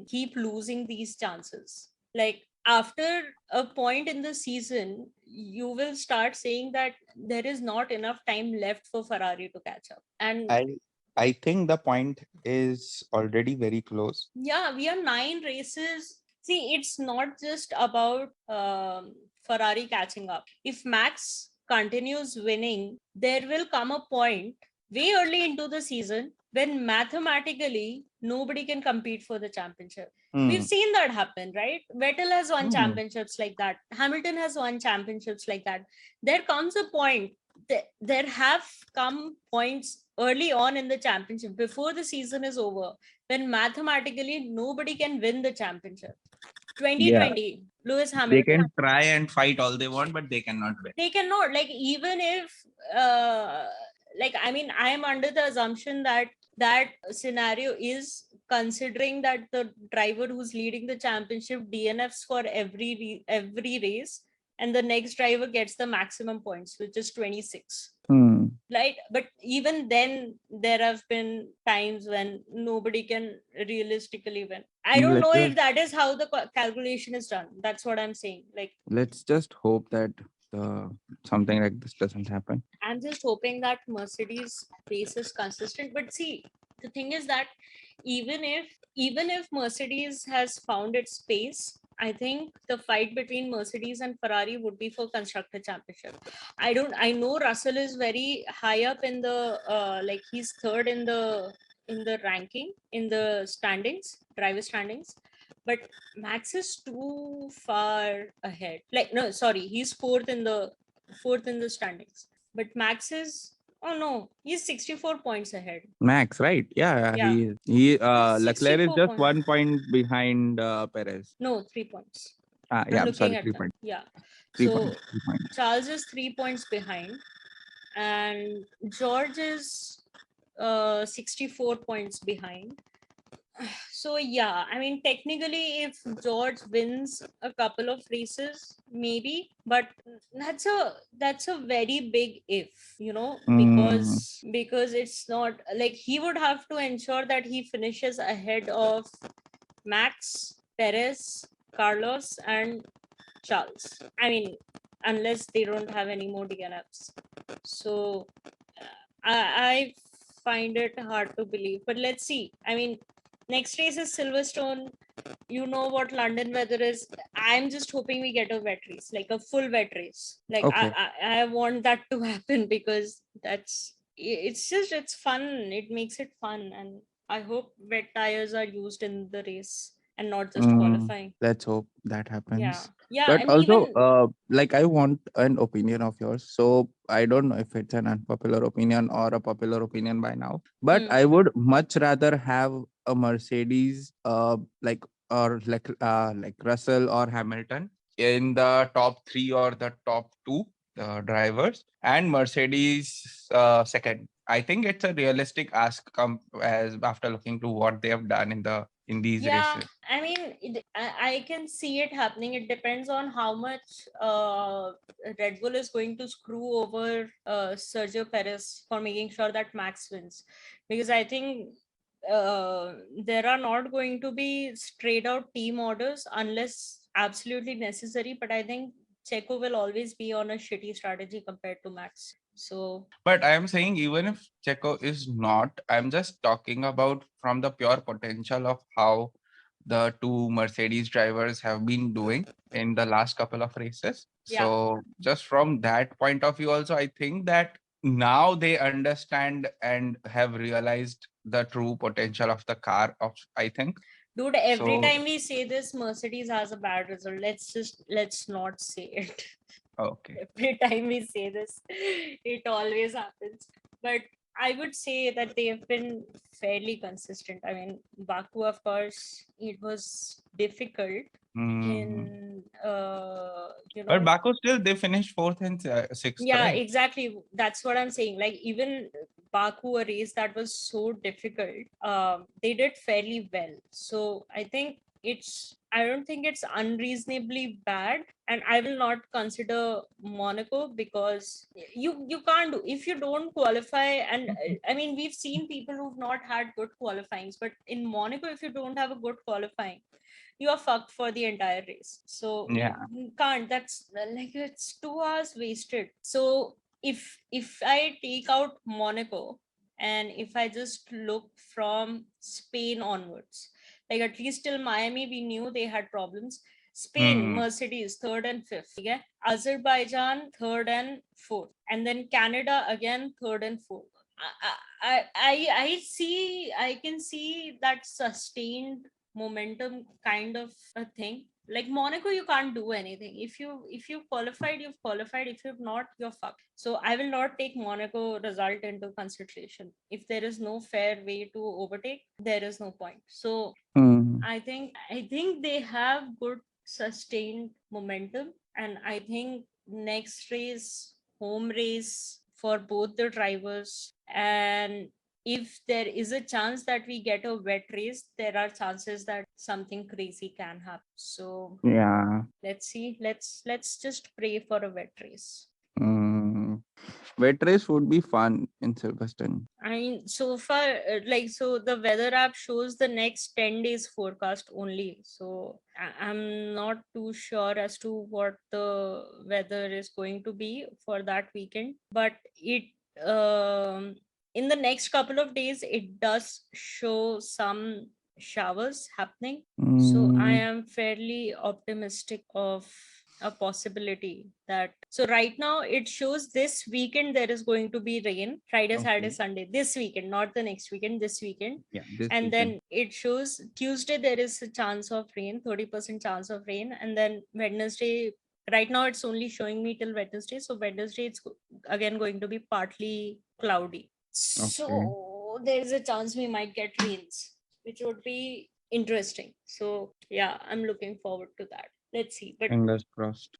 S1: keep losing these chances. Like, after a point in the season, you will start saying that there is not enough time left for Ferrari to catch up. And
S2: I I think the point is already very close.
S1: yeah, we are 9 races. See, it's not just about Ferrari catching up. If Max continues winning, there will come a point way early into the season when mathematically nobody can compete for the championship. We've
S2: Hmm.
S1: seen that happen, right? Vettel has won
S2: Hmm.
S1: championships like that. Hamilton has won championships like that. There comes a point, there have come points early on in the championship before the season is over when mathematically nobody can win the championship.
S2: Yeah,
S1: 2020, Lewis
S2: they
S1: Hamilton,
S2: can try and fight all they want, but they cannot win.
S1: they cannot, like, even if like, I mean, I am under the assumption that that scenario is considering that the driver who's leading the championship DNFs for every race, and the next driver gets the maximum points, which is 26.
S2: Hmm.
S1: Right, but even then there have been times when nobody can realistically win. I don't
S2: Let's
S1: know if
S2: just
S1: that is how the calculation is done. That's what I'm saying. Like,
S2: let's just hope that something like this doesn't happen.
S1: I'm just hoping that Mercedes pace is consistent. But see, the thing is that even if Mercedes has found its pace, I think the fight between Mercedes and Ferrari would be for constructor championship. I know Russell is very high up in the like, he's third in the ranking, in the standings, driver standings, but Max is too far ahead. Like, no, sorry, he's fourth in the standings, but Max is, oh no, he's 64 points ahead.
S2: Max, right? Yeah,
S1: Yeah,
S2: he
S1: he's
S2: Leclerc is
S1: 64
S2: just
S1: points.
S2: 1 point behind Perez.
S1: No, 3 points. I'm
S2: Yeah, I'm
S1: looking
S2: sorry,
S1: at
S2: three
S1: that.
S2: points.
S1: Yeah.
S2: Three
S1: So
S2: points. 3 points.
S1: Charles is 3 points behind, and George is 64 points behind. So yeah, I mean, technically, if George wins a couple of races, maybe, but that's a very big if,
S3: Mm,
S1: because it's not like he would have to ensure that he finishes ahead of Max, Perez, Carlos, and Charles. I mean, unless they don't have any more DNFs. So I find it hard to believe. But let's see. I mean, next race is Silverstone. You know what London weather is. I'm just hoping we get a wet race, like a full wet race. Like
S3: okay.
S1: I want that to happen, because it's fun. It makes it fun, and I hope wet tires are used in the race and not just qualifying.
S3: Let's hope that
S1: Yeah,
S3: happens.
S1: yeah.
S3: But
S1: I mean,
S3: also,
S1: even
S3: like I want an opinion of yours. So I don't know if it's an unpopular opinion or a popular opinion by now. But
S1: hmm,
S3: I would much rather have a Mercedes, like Russell or Hamilton in the top three or the top two drivers, and Mercedes second. I think it's a realistic ask as after looking to what they have done in these
S1: yeah.
S3: races.
S1: I mean, I can see it happening. It depends on how much Red Bull is going to screw over Sergio Perez for making sure that Max wins, because I think there are not going to be straight out team orders unless absolutely necessary. But I think Checo will always be on a shitty strategy compared to Max. So
S3: But I am saying even if Checo is not, I'm just talking about from the pure potential of how the two Mercedes drivers have been doing in the last couple of races.
S1: yeah.
S3: So just from that point of view, also I think that now they understand and have realized the true potential of the car of I think.
S1: Dude, every
S3: So
S1: time we say this, Mercedes has a bad result. Let's not say it.
S3: okay.
S1: Every time we say this, it always happens. But I would say that they have been fairly consistent. I mean, Baku, of course, it was difficult
S3: Mm.
S1: in
S3: But Baku still they finished fourth and sixth,
S1: yeah,
S3: right?
S1: exactly. That's what I'm saying. Like, even Baku, a race that was so difficult, they did fairly well. So I think I don't think it's unreasonably bad, and I will not consider Monaco, because you can't do, if you don't qualify. And I mean, we've seen people who've not had good qualifyings, but in Monaco, if you don't have a good qualifying, you are fucked for the entire race. So
S3: Yeah.
S1: you can't. That's like, it's 2 hours wasted. So if I take out Monaco, and if I just look from Spain onwards, like at least till Miami, we knew they had problems. Spain,
S3: Mm.
S1: Mercedes, third and fifth. Okay? Azerbaijan, third and fourth. And then Canada again, third and fourth. I can see that sustained momentum kind of a thing. Like Monaco, you can't do anything. If you've qualified, you've qualified. If you've not, you're fucked. So I will not take Monaco result into consideration. If there is no fair way to overtake, there is no point. So
S3: Mm.
S1: I think they have good sustained momentum, and I think next race, home race for both the drivers, and if there is a chance that we get a wet race, there are chances that something crazy can happen. So
S3: Yeah.
S1: let's see. Let's just pray for a wet race.
S3: Mm. Wet race would be fun in Silverstone.
S1: I mean, so far, so the weather app shows the next 10 days forecast only. So I'm not too sure as to what the weather is going to be for that weekend. But in the next couple of days, it does show some showers happening. So I
S3: Mm.
S1: am fairly optimistic of a possibility that, so right now it shows this weekend there is going to be rain, Friday, Saturday,
S3: Okay.
S1: Sunday, this weekend, not the next weekend, this weekend.
S3: Yeah, this
S1: And
S3: weekend.
S1: then it shows Tuesday there is a chance of rain, 30% chance of rain. And then Wednesday, right now it's only showing me till Wednesday, so Wednesday it's again going to be partly cloudy.
S3: Okay.
S1: So there is a chance we might get rains, which would be interesting. So yeah, I'm looking forward to that. Let's see. But
S3: Fingers crossed.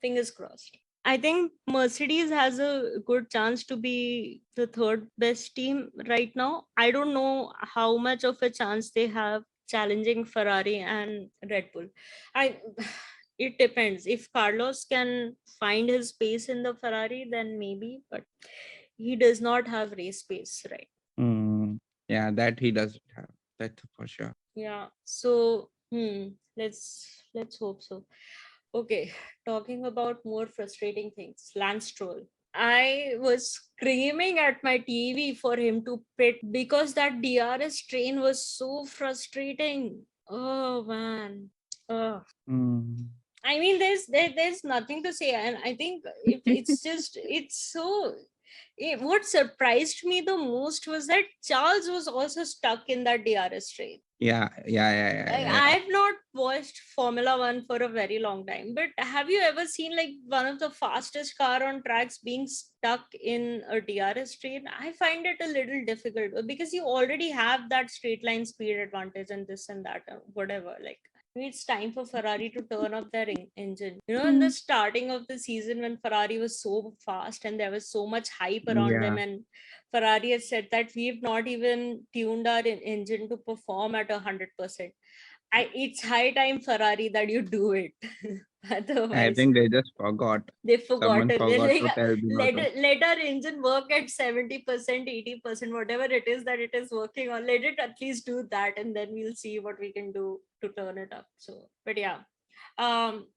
S1: fingers crossed. I think Mercedes has a good chance to be the third best team right now. I don't know how much of a chance they have challenging Ferrari and Red Bull. I it depends. If Carlos can find his pace in the Ferrari, then maybe, but he does not have race pace, right?
S2: Yeah, that he doesn't have. That's for sure.
S1: Yeah. So let's hope so. Okay, talking about more frustrating things. Lance Stroll. I was screaming at my TV for him to pit because that DRS train was so frustrating. Oh man. Oh. I mean, there's nothing to say, and I think it's just it's so. What surprised me the most was that Charles was also stuck in that DRS train.
S2: Yeah.
S1: I've not watched Formula One for a very long time, but have you ever seen like one of the fastest car on tracks being stuck in a DRS train? I find it a little difficult because you already have that straight line speed advantage and this and that, whatever. Like maybe it's time for Ferrari to turn up their engine. You know, in the starting of the season when Ferrari was so fast and there was so much hype around them,
S2: Yeah.
S1: and Ferrari has said that we've not even tuned our engine to perform at 100%. It's high time, Ferrari, that you do it.
S2: I
S1: Otherwise,
S2: think they just forgot.
S1: they forgot
S2: Someone
S1: it. They're
S2: forgot
S1: like,
S2: to tell Binotto.
S1: let our engine work at 70%, 80%, whatever it is that it is working on. Let it at least do that, and then we'll see what we can do to turn it up. So, but yeah, um,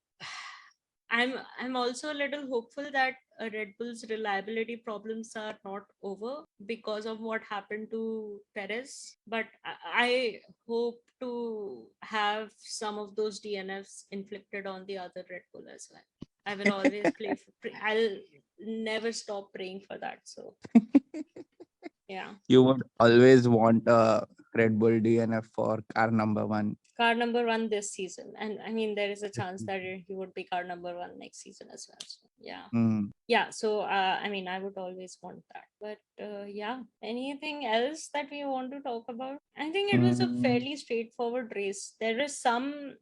S1: I'm also a little hopeful that Red Bull's reliability problems are not over because of what happened to Perez. But I hope to have some of those DNFs inflicted on the other Red Bull as well. I will always I'll never stop praying for that. So yeah.
S3: You would always want a Red Bull DNF for car number one.
S1: Car number one this season, and I mean there is a chance that he would be car number one next season as well. So, yeah. So I mean I would always want that, but yeah, anything else that we want to talk about? I think it was a fairly straightforward race. There is some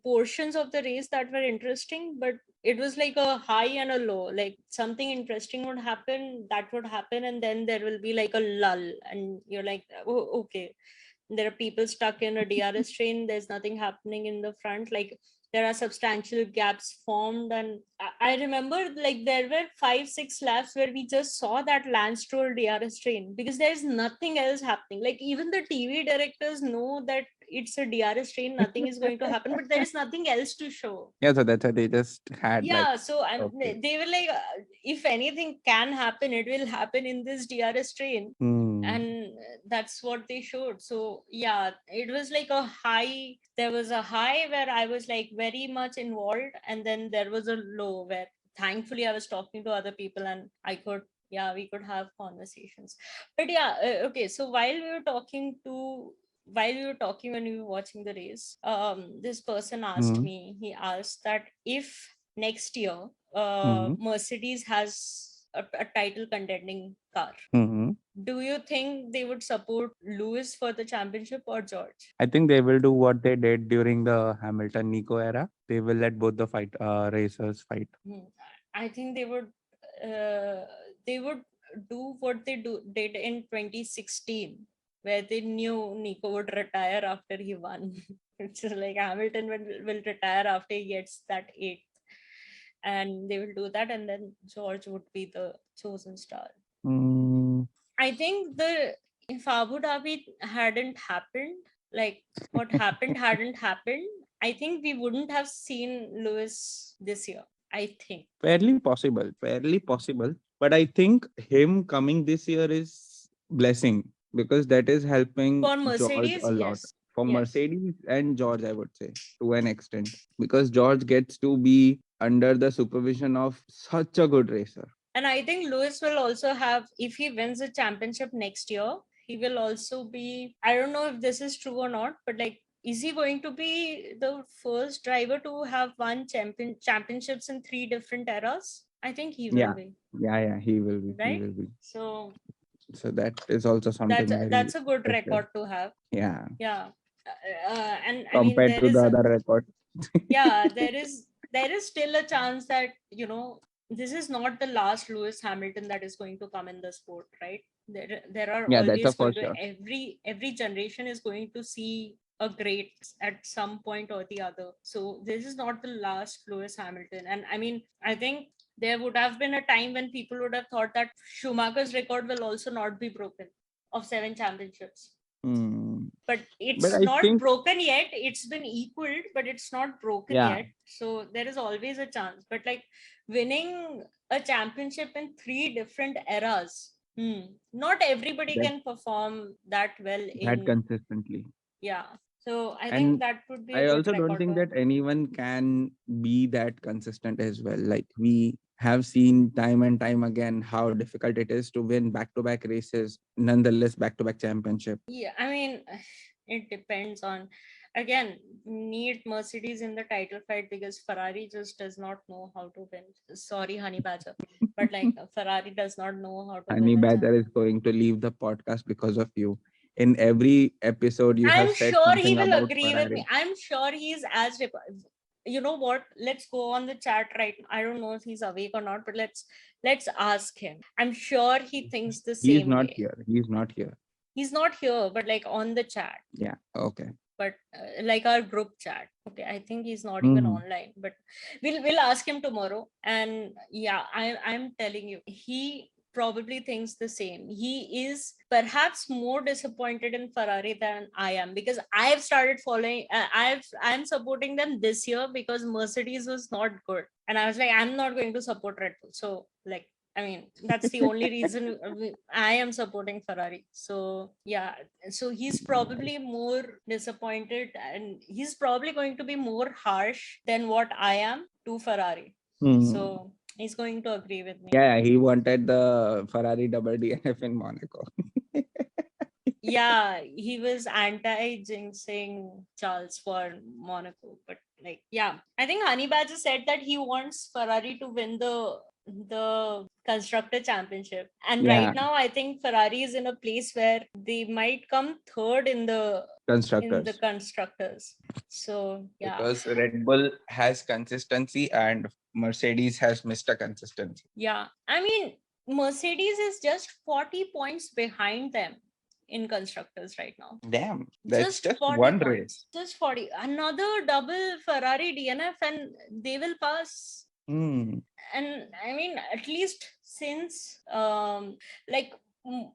S1: portions of the race that were interesting, but it was like a high and a low. Like something interesting would happen, that would happen, and then there will be like a lull, and you're like, oh, okay, there are people stuck in a DRS train, there's nothing happening in the front. Like there are substantial gaps formed, and I remember like there were 5-6 laps where we just saw that Lance Stroll DRS train because there's nothing else happening. Like even the TV directors know that it's a DRS train, nothing is going to happen, but there is nothing else to show.
S3: Yeah, so that's why they just had like,
S1: Yeah, so
S3: okay.
S1: they were like, if anything can happen, it will happen in this DRS train, and that's what they showed. So yeah, it was like a high. There was a high where I was like very much involved, and then there was a low where thankfully I was talking to other people and I could, yeah, we could have conversations. But yeah, okay, so while we were talking when we were watching the race, this person asked me, he asked that if next year Mercedes has a title contending car, do you think they would support Lewis for the championship or George?
S3: I think they will do what they did during the Hamilton Nico era. They will let both the racers fight.
S1: I think they would do what they did in 2016, where they knew Nico would retire after he won. It's just like Hamilton will retire after he gets that eighth, and they will do that, and then George would be the chosen star. I think if Abu Dhabi hadn't happened, like what happened hadn't happened, I think we wouldn't have seen Lewis this year. I think
S3: Fairly possible, fairly possible. But I think him coming this year is blessing because that is helping
S1: for
S3: George
S1: Mercedes,
S3: a lot.
S1: yes.
S3: For
S1: Yes.
S3: Mercedes and George, I would say, to an extent, because George gets to be under the supervision of such a good racer.
S1: And I think Lewis will also have, if he wins the championship next year, he will also be, I don't know if this is true or not, but like, is he going to be the first driver to have won championships in 3 different eras? I think he will be.
S3: Yeah, he will be.
S1: Right?
S3: He will be.
S1: So
S3: that is also something
S1: that's a good
S3: special.
S1: record to have.
S3: Yeah.
S1: Yeah. And I mean,
S3: Compared
S1: there
S3: to
S1: is
S3: the other record.
S1: yeah, there is there is still a chance that, this is not the last Lewis Hamilton that is going to come in the sport, right? There are
S3: Yeah, that's a
S1: always
S3: for
S1: going to,
S3: sure.
S1: every generation is going to see a great at some point or the other. So this is not the last Lewis Hamilton. And I mean, I think there would have been a time when people would have thought that Schumacher's record will also not be broken of 7 championships.
S3: Hmm.
S1: But
S3: But
S1: it's
S3: I
S1: not
S3: think,
S1: broken yet. It's been equaled, but it's not broken
S3: yeah,
S1: yet. So there is always a chance. But like winning a championship in 3 different eras, not everybody
S3: that
S1: can perform that well
S3: that
S1: in,
S3: consistently.
S1: yeah. So I think
S3: And
S1: that would be a
S3: I
S1: good
S3: also don't
S1: record
S3: think
S1: for him.
S3: that anyone can be that consistent as well. Like we have seen time and time again how difficult it is to win back-to-back races, nonetheless back-to-back championship.
S1: Yeah, I mean, it depends on, again, need Mercedes in the title fight because Ferrari just does not know how to win. Sorry, Honey Badger, but like Ferrari does not know how to
S3: Honey
S1: win a
S3: Badger is
S1: champion.
S3: going to leave the podcast because of you. In every episode, you have
S1: I'm
S3: said
S1: sure he
S3: something
S1: will
S3: about
S1: agree with me.
S3: Ferrari.
S1: I'm sure he's as you know what? Let's go on the chat right now. I don't know if he's awake or not, but let's ask him. I'm sure he thinks the
S3: He is
S1: same
S3: not
S1: way.
S3: here. He is not here.
S1: He's not here, but like on the chat.
S3: Yeah. Okay.
S1: But like our group chat. Okay, I think he's not even
S3: Mhm.
S1: online, but we'll ask him tomorrow. And yeah, I'm telling you, he probably thinks the same. He is perhaps more disappointed in Ferrari than I am, because I've started following, I'm supporting them this year because Mercedes was not good, and I was like, I'm not going to support Red Bull. So like, I mean, that's the only reason I am supporting Ferrari. So yeah, so he's probably more disappointed, and he's probably going to be more harsh than what I am to Ferrari.
S3: Hmm.
S1: So he's going to agree with me.
S3: Yeah, he wanted the Ferrari double DNF in Monaco.
S1: Yeah, he was anti-jinxing Charles for Monaco, but like, yeah, I think Honey Badger said that he wants Ferrari to win the constructor championship, and right
S3: Yeah,
S1: now I think Ferrari is in a place where they might come third in the
S3: constructors.
S1: constructors. So yeah,
S3: Because Red Bull has consistency and Mercedes has Mr. Consistency.
S1: yeah, I mean, Mercedes is just 40 points behind them in constructors right now.
S3: Damn, that's
S1: Just
S3: just
S1: 40
S3: one
S1: points.
S3: race.
S1: Just 40. Another double Ferrari DNF and they will pass.
S3: Hmm.
S1: And I mean, at least since like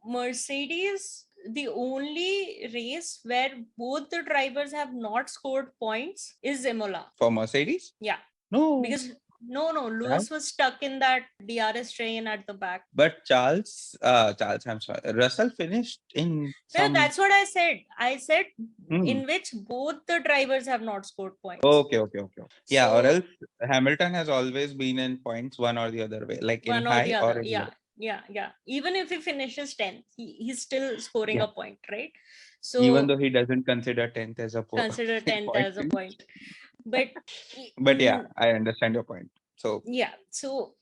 S1: Mercedes, the only race where both the drivers have not scored points is Imola.
S3: For Mercedes?
S1: Yeah.
S3: No.
S1: Because no,
S3: Charles?
S1: Lewis was stuck in that DRS train at the back.
S3: But Charles, I'm sorry. Russell finished in
S1: No,
S3: some.
S1: that's what I said. I said
S3: Hmm.
S1: in which both the drivers have not scored points.
S3: Okay. Yeah, or
S1: So
S3: else Hamilton has always been in points one or the other way, like in
S1: one or the
S3: high or
S1: other,
S3: in low.
S1: yeah, even if he finishes 10th, he's still scoring
S3: Yeah.
S1: a point, right?
S3: Even
S1: So
S3: though he doesn't consider 10th as a
S1: consider 10th
S3: point.
S1: as a point. But
S3: But yeah, I understand your point. So
S1: yeah, so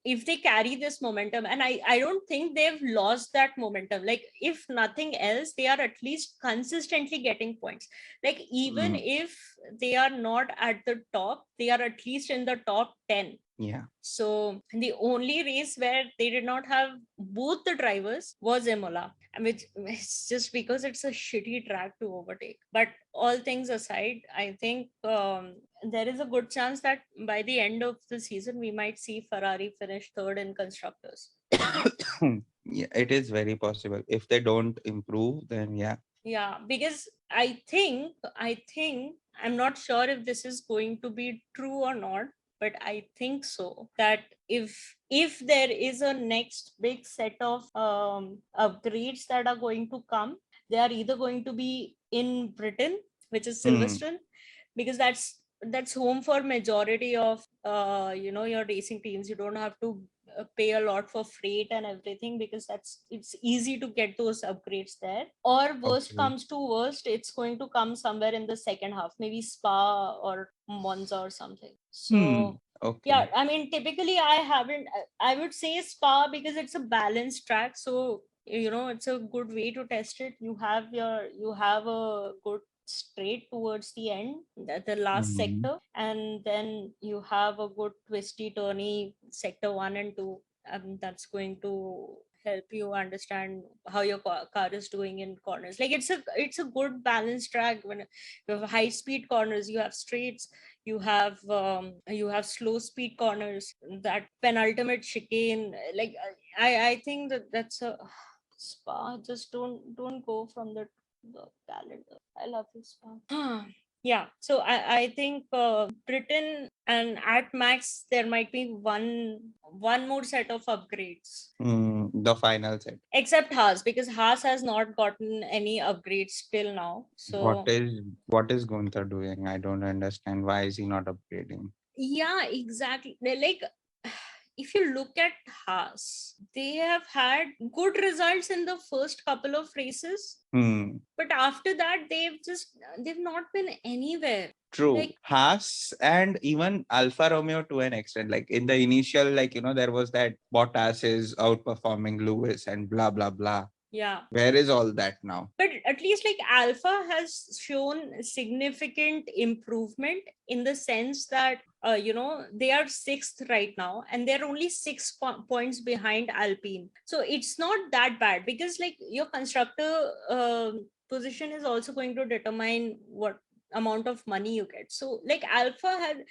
S1: if they carry this momentum, and I don't think they've lost that momentum, like if nothing else, they are at least consistently getting points. Like even if they are not at the top, they are at least in the top 10.
S3: yeah.
S1: So the only race where they did not have both the drivers was Imola, which is just because it's a shitty track to overtake. But all things aside, I think there is a good chance that by the end of the season, we might see Ferrari finish third in constructors.
S3: Yeah, it is very possible. If they don't improve, then yeah.
S1: Yeah, because I think I'm not sure if this is going to be true or not, but I think so, that if there is a next big set of upgrades that are going to come, they are either going to be in Britain, which is
S3: Hmm.
S1: Silverstone, because that's home for majority of your racing teams. You don't have to pay a lot for freight and everything, because it's easy to get those upgrades there. Or worst
S3: Okay.
S1: comes to worst, it's going to come somewhere in the second half, maybe Spa or Monza or something. So yeah,
S3: Okay.
S1: I mean, typically I would say Spa because it's a balanced track. So it's a good way to test it. You have a good straight towards the end, the last
S3: Mhm.
S1: sector, and then you have a good twisty turny sector 1 and 2. That's going to help you understand how your car is doing in corners. Like it's a good balanced track. When you have high speed corners, you have straights, you have slow speed corners, that penultimate chicane. Like I think that's a Spa. Just don't go from the calendar. I love this Spa. Yeah, so I think Britain, and at max there might be one more set of upgrades,
S3: The final set.
S1: except Haas, because Haas has not gotten any upgrades till now.
S3: What
S1: So
S3: is Gunther doing? I don't understand. Why is he not upgrading?
S1: yeah, exactly. Like, if you look at Haas, they have had good results in the first couple of races,
S3: Hmm.
S1: but after that they've not been anywhere.
S3: True.
S1: Like,
S3: Haas and even Alfa Romeo to an extent. Like in the initial, like, there was that Bottas is outperforming Lewis and blah, blah, blah.
S1: yeah,
S3: Where is all that now?
S1: but at least like Alpha has shown significant improvement in the sense that they are sixth right now, and they're only 6 points behind Alpine. So it's not that bad, because like your constructor position is also going to determine what amount of money you get. So like Alpha had,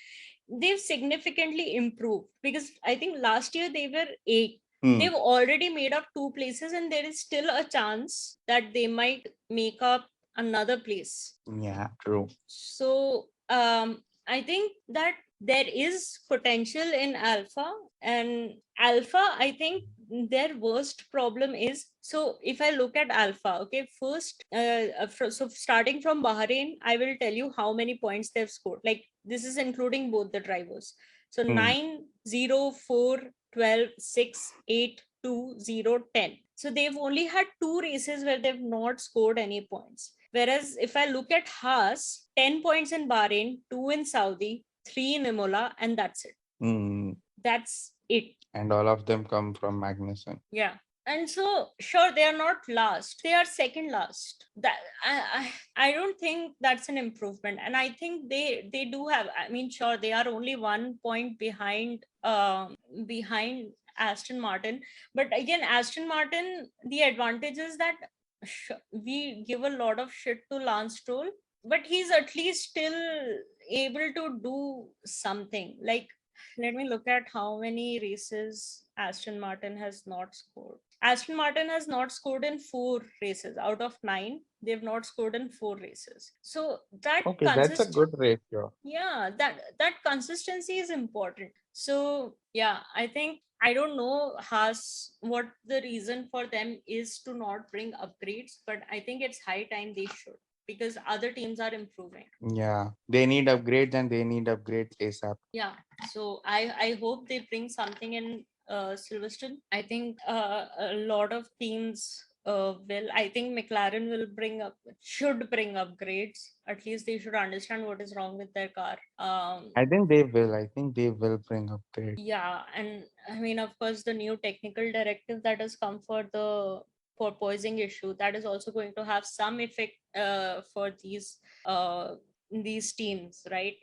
S1: they've significantly improved, because I think last year they were 8. They've already made up 2 places, and there is still a chance that they might make up another place.
S3: Yeah, true.
S1: So I think that there is potential in Alpha, and Alpha, I think their worst problem is, so if I look at Alpha, okay, first, so starting from Bahrain, I will tell you how many points they've scored. Like, this is including both the drivers. So 9, 0, 4, 12, 6, 8, 2, 0, 10. So they've only had 2 races where they've not scored any points. Whereas if I look at Haas, 10 points in Bahrain, 2 in Saudi, 3 in Imola, and that's it. That's it.
S3: And all of them come from Magnussen.
S1: Yeah. And so, sure, they are not last, they are second last. That I don't think that's an improvement. And I think they do have, I mean, sure, they are only 1 point behind Aston Martin. But again, Aston Martin, the advantage is that we give a lot of shit to Lance Stroll, but he's at least still able to do something. Like, let me look at how many races Aston Martin has not scored. Aston Martin has not scored in 4 races out of 9. They've not scored in 4 races. So that
S3: Okay, that's a good ratio.
S1: yeah, that consistency is important. So yeah, I think, I don't know Haas what the reason for them is to not bring upgrades, but I think it's high time they should, because other teams are improving.
S3: Yeah, they need upgrades and they need upgrades ASAP.
S1: Yeah, so I hope they bring something in Silverstone. I think a lot of teams will. I think McLaren should bring upgrades. At least they should understand what is wrong with their car.
S3: I think they will. I think they will bring upgrades.
S1: Yeah, and I mean, of course, the new technical directive that has come for the porpoising issue, that is also going to have some effect for these teams, right?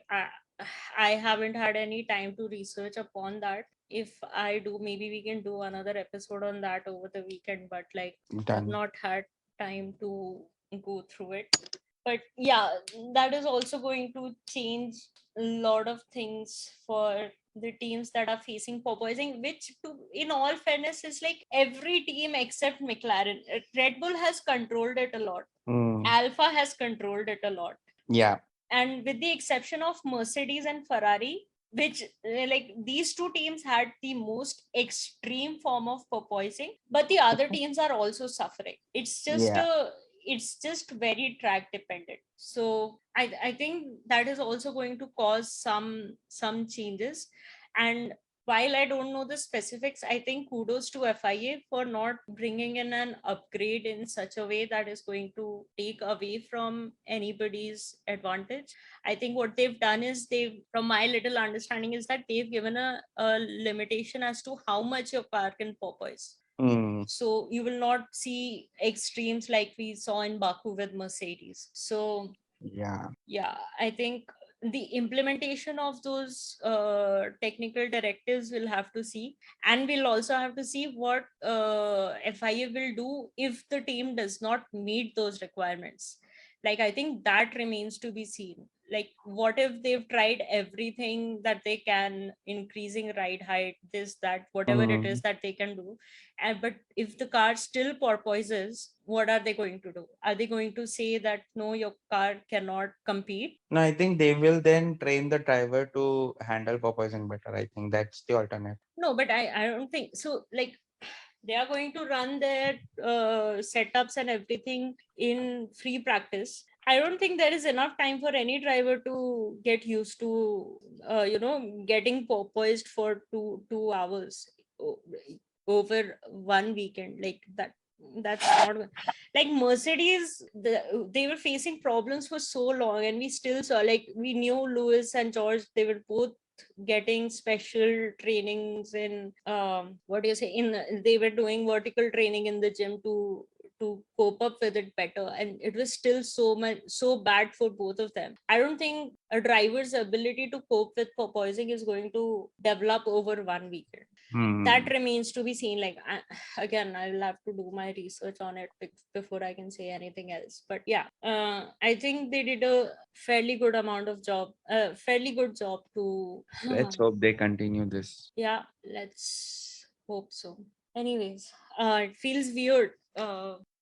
S1: I haven't had any time to research upon that. If I do, maybe we can do another episode on that over the weekend, but like, I've
S3: Done.
S1: not had time to go through it. But yeah, that is also going to change a lot of things for the teams that are facing porpoising, which, in all fairness, is like every team except McLaren. Red Bull has controlled it a lot. Alpha has controlled it a lot.
S3: Yeah.
S1: And with the exception of Mercedes and Ferrari, which like these two teams had the most extreme form of porpoising, but the other teams are also suffering. It's just very track dependent. So I think that is also going to cause some changes. And while I don't know the specifics, I think kudos to FIA for not bringing in an upgrade in such a way that is going to take away from anybody's advantage. I think what they've done is, from my little understanding, is that they've given a limitation as to how much your car can porpoise. So you will not see extremes like we saw in Baku with Mercedes. So
S3: Yeah.
S1: Yeah, I think the implementation of those technical directives we'll have to see, and we'll also have to see what FIA will do if the team does not meet those requirements. Like, I think that remains to be seen. Like, what if they've tried everything that they can, increasing ride height, this, that, whatever it is
S3: Mm.
S1: that they can do, and but if the car still porpoises, what are they going to do? Are they going to say that no, your car cannot compete?
S3: No, I think they will then train the driver to handle porpoising better. I think that's the alternate.
S1: No, but I don't think so. Like, they are going to run their setups and everything in free practice. I don't think there is enough time for any driver to get used to getting poised for 2 hours o- over one weekend like that. That's not like Mercedes. They were facing problems for so long, and we still saw, like, we knew Lewis and George, they were both getting special trainings in what do you say, in they were doing vertical training in the gym to cope up with it better, and it was still so bad for both of them. I don't think a driver's ability to cope with porpoising is going to develop over one weekend. That
S3: Hmm.
S1: remains to be seen. Like, again, I'll have to do my research on it before I can say anything else. But yeah, I think they did a fairly good job to
S3: Let's hope they continue this.
S1: yeah, let's hope so. Anyways, it feels weird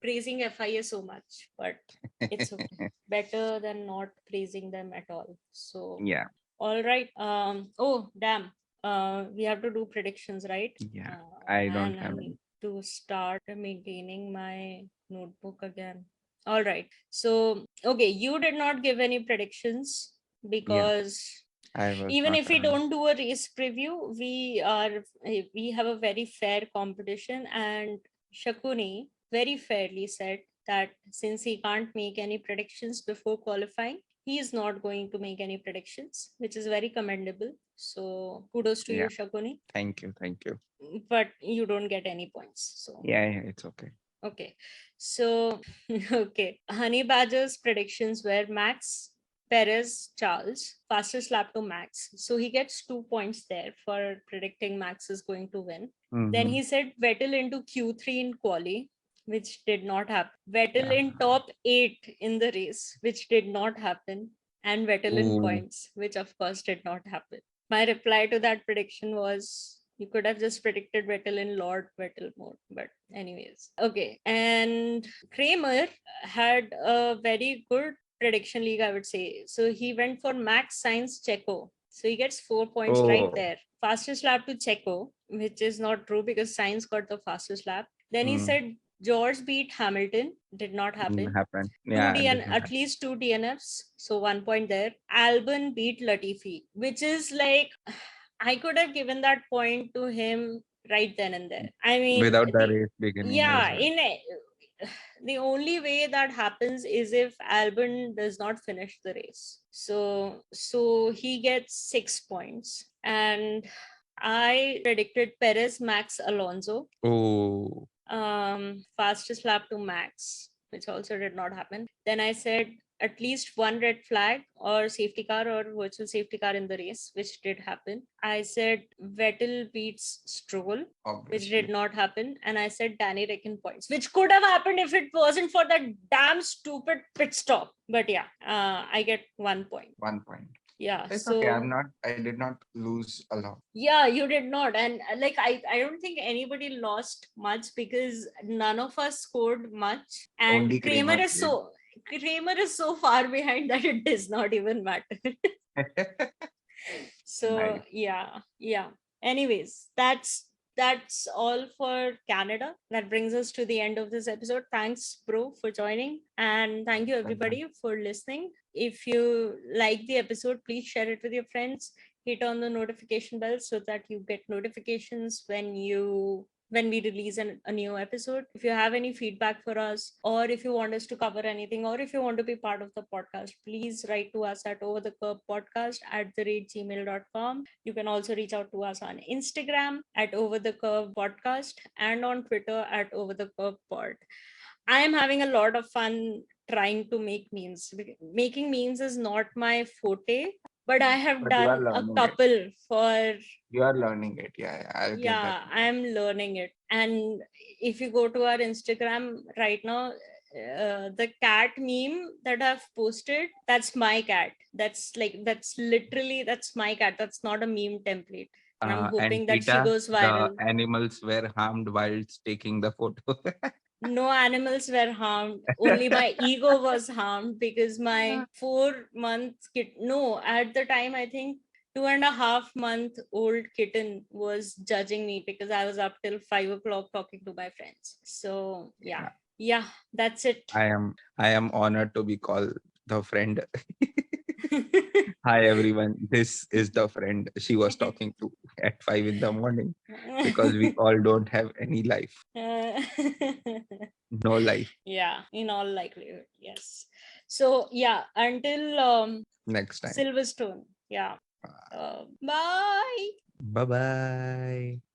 S1: praising FIA so much, but it's okay. Better than not praising them at all. So
S3: Yeah.
S1: all right. Oh, damn. We have to do predictions, right?
S3: Yeah. I don't
S1: And I
S3: have
S1: need
S3: any.
S1: to start maintaining my notebook again. All right. So, okay, you did not give any predictions
S3: Yeah.
S1: because
S3: I was
S1: even
S3: not
S1: if we
S3: around.
S1: don't do a race preview, we have a very fair competition, and Shakuni very fairly said that since he can't make any predictions before qualifying, he is not going to make any predictions, which is very commendable. So kudos to you,
S3: Yeah.
S1: Shakuni.
S3: Thank you. Thank you.
S1: But you don't get any points. So
S3: Yeah. Yeah. It's okay.
S1: okay. So okay. Honey Badger's predictions were Max, Perez, Charles, fastest lap to Max. So he gets 2 points there for predicting Max is going to win. Then
S3: Mm-hmm.
S1: he said Vettel into Q3 in quali, which did not happen. Vettel
S3: Yeah.
S1: in top 8 in the race, which did not happen. And Vettel in
S3: Ooh.
S1: points, which of course did not happen. My reply to that prediction was you could have just predicted Vettel in Lord Vettel mode. But anyways, okay. And Kramer had a very good prediction league, I would say. So he went for Max Sainz Checo. So he gets 4 points right
S3: Oh.
S1: there. Fastest lap to Checo, which is not true because Sainz got the fastest lap. Then he
S3: Mm.
S1: said George beat Hamilton. Did not
S3: Didn't
S1: happen.
S3: happen.
S1: Two
S3: Yeah.
S1: DN,
S3: Didn't
S1: at
S3: happen.
S1: least two DNFs. So 1 point there. Albon beat Latifi, which is like I could have given that point to him right then and there. I mean,
S3: Without the race beginning as
S1: yeah,
S3: well.
S1: the only way that happens is if Albon does not finish the race. So he gets 6 points, and I predicted Perez, Max, Alonso.
S3: Oh.
S1: Fastest lap to Max, which also did not happen. Then I said at least one red flag or safety car or virtual safety car in the race, which did happen. I said Vettel beats Stroll, which did
S3: Obviously.
S1: not happen. And I said Danny Ricken points, which could have happened if it wasn't for that damn stupid pit stop. But yeah, I get 1 point.
S3: 1 point.
S1: Yeah.
S3: It's okay.
S1: So
S3: I did not lose a lot.
S1: yeah, you did not. And like I don't think anybody lost much because none of us scored much. And
S3: Only Kramer did.
S1: Kramer is so far behind that it does not even matter. So
S3: Nice.
S1: yeah. Anyways, that's all for Canada. That brings us to the end of this episode. Thanks, bro, for joining, and thank you everybody for listening. If you like the episode, please share it with your friends. Hit on the notification bell so that you get notifications when we release a new episode. If you have any feedback for us, or if you want us to cover anything, or if you want to be part of the podcast, please write to us at overthecurvepodcast@gmail.com. You can also reach out to us on Instagram at overthecurvepodcast and on Twitter at overthecurvepod. I am having a lot of fun trying to make memes. Making memes is not my forte, but I have
S3: But you are
S1: done a
S3: learning it.
S1: couple for,
S3: You are learning it. Yeah, I'll give
S1: yeah,
S3: that.
S1: I'm learning it. And if you go to our Instagram right now, the cat meme that I've posted, that's my cat. That's literally, that's my cat. That's not a meme template. And I'm
S3: And
S1: hoping that she
S3: PETA,
S1: goes
S3: the
S1: viral.
S3: animals were harmed whilst taking the photo.
S1: No animals were harmed. Only my ego was harmed because my 4 month kid, no, at the time, I think 2.5 month old kitten was judging me because I was up till 5 o'clock talking to my friends. So
S3: Yeah.
S1: yeah, that's it.
S3: I am honored to be called the friend. Hi everyone, this is the friend she was talking to at 5 in the morning because we all don't have any life, no life.
S1: Yeah, in all likelihood, yes. So yeah, until
S3: Next time.
S1: Silverstone. Yeah. Bye.
S3: Bye bye.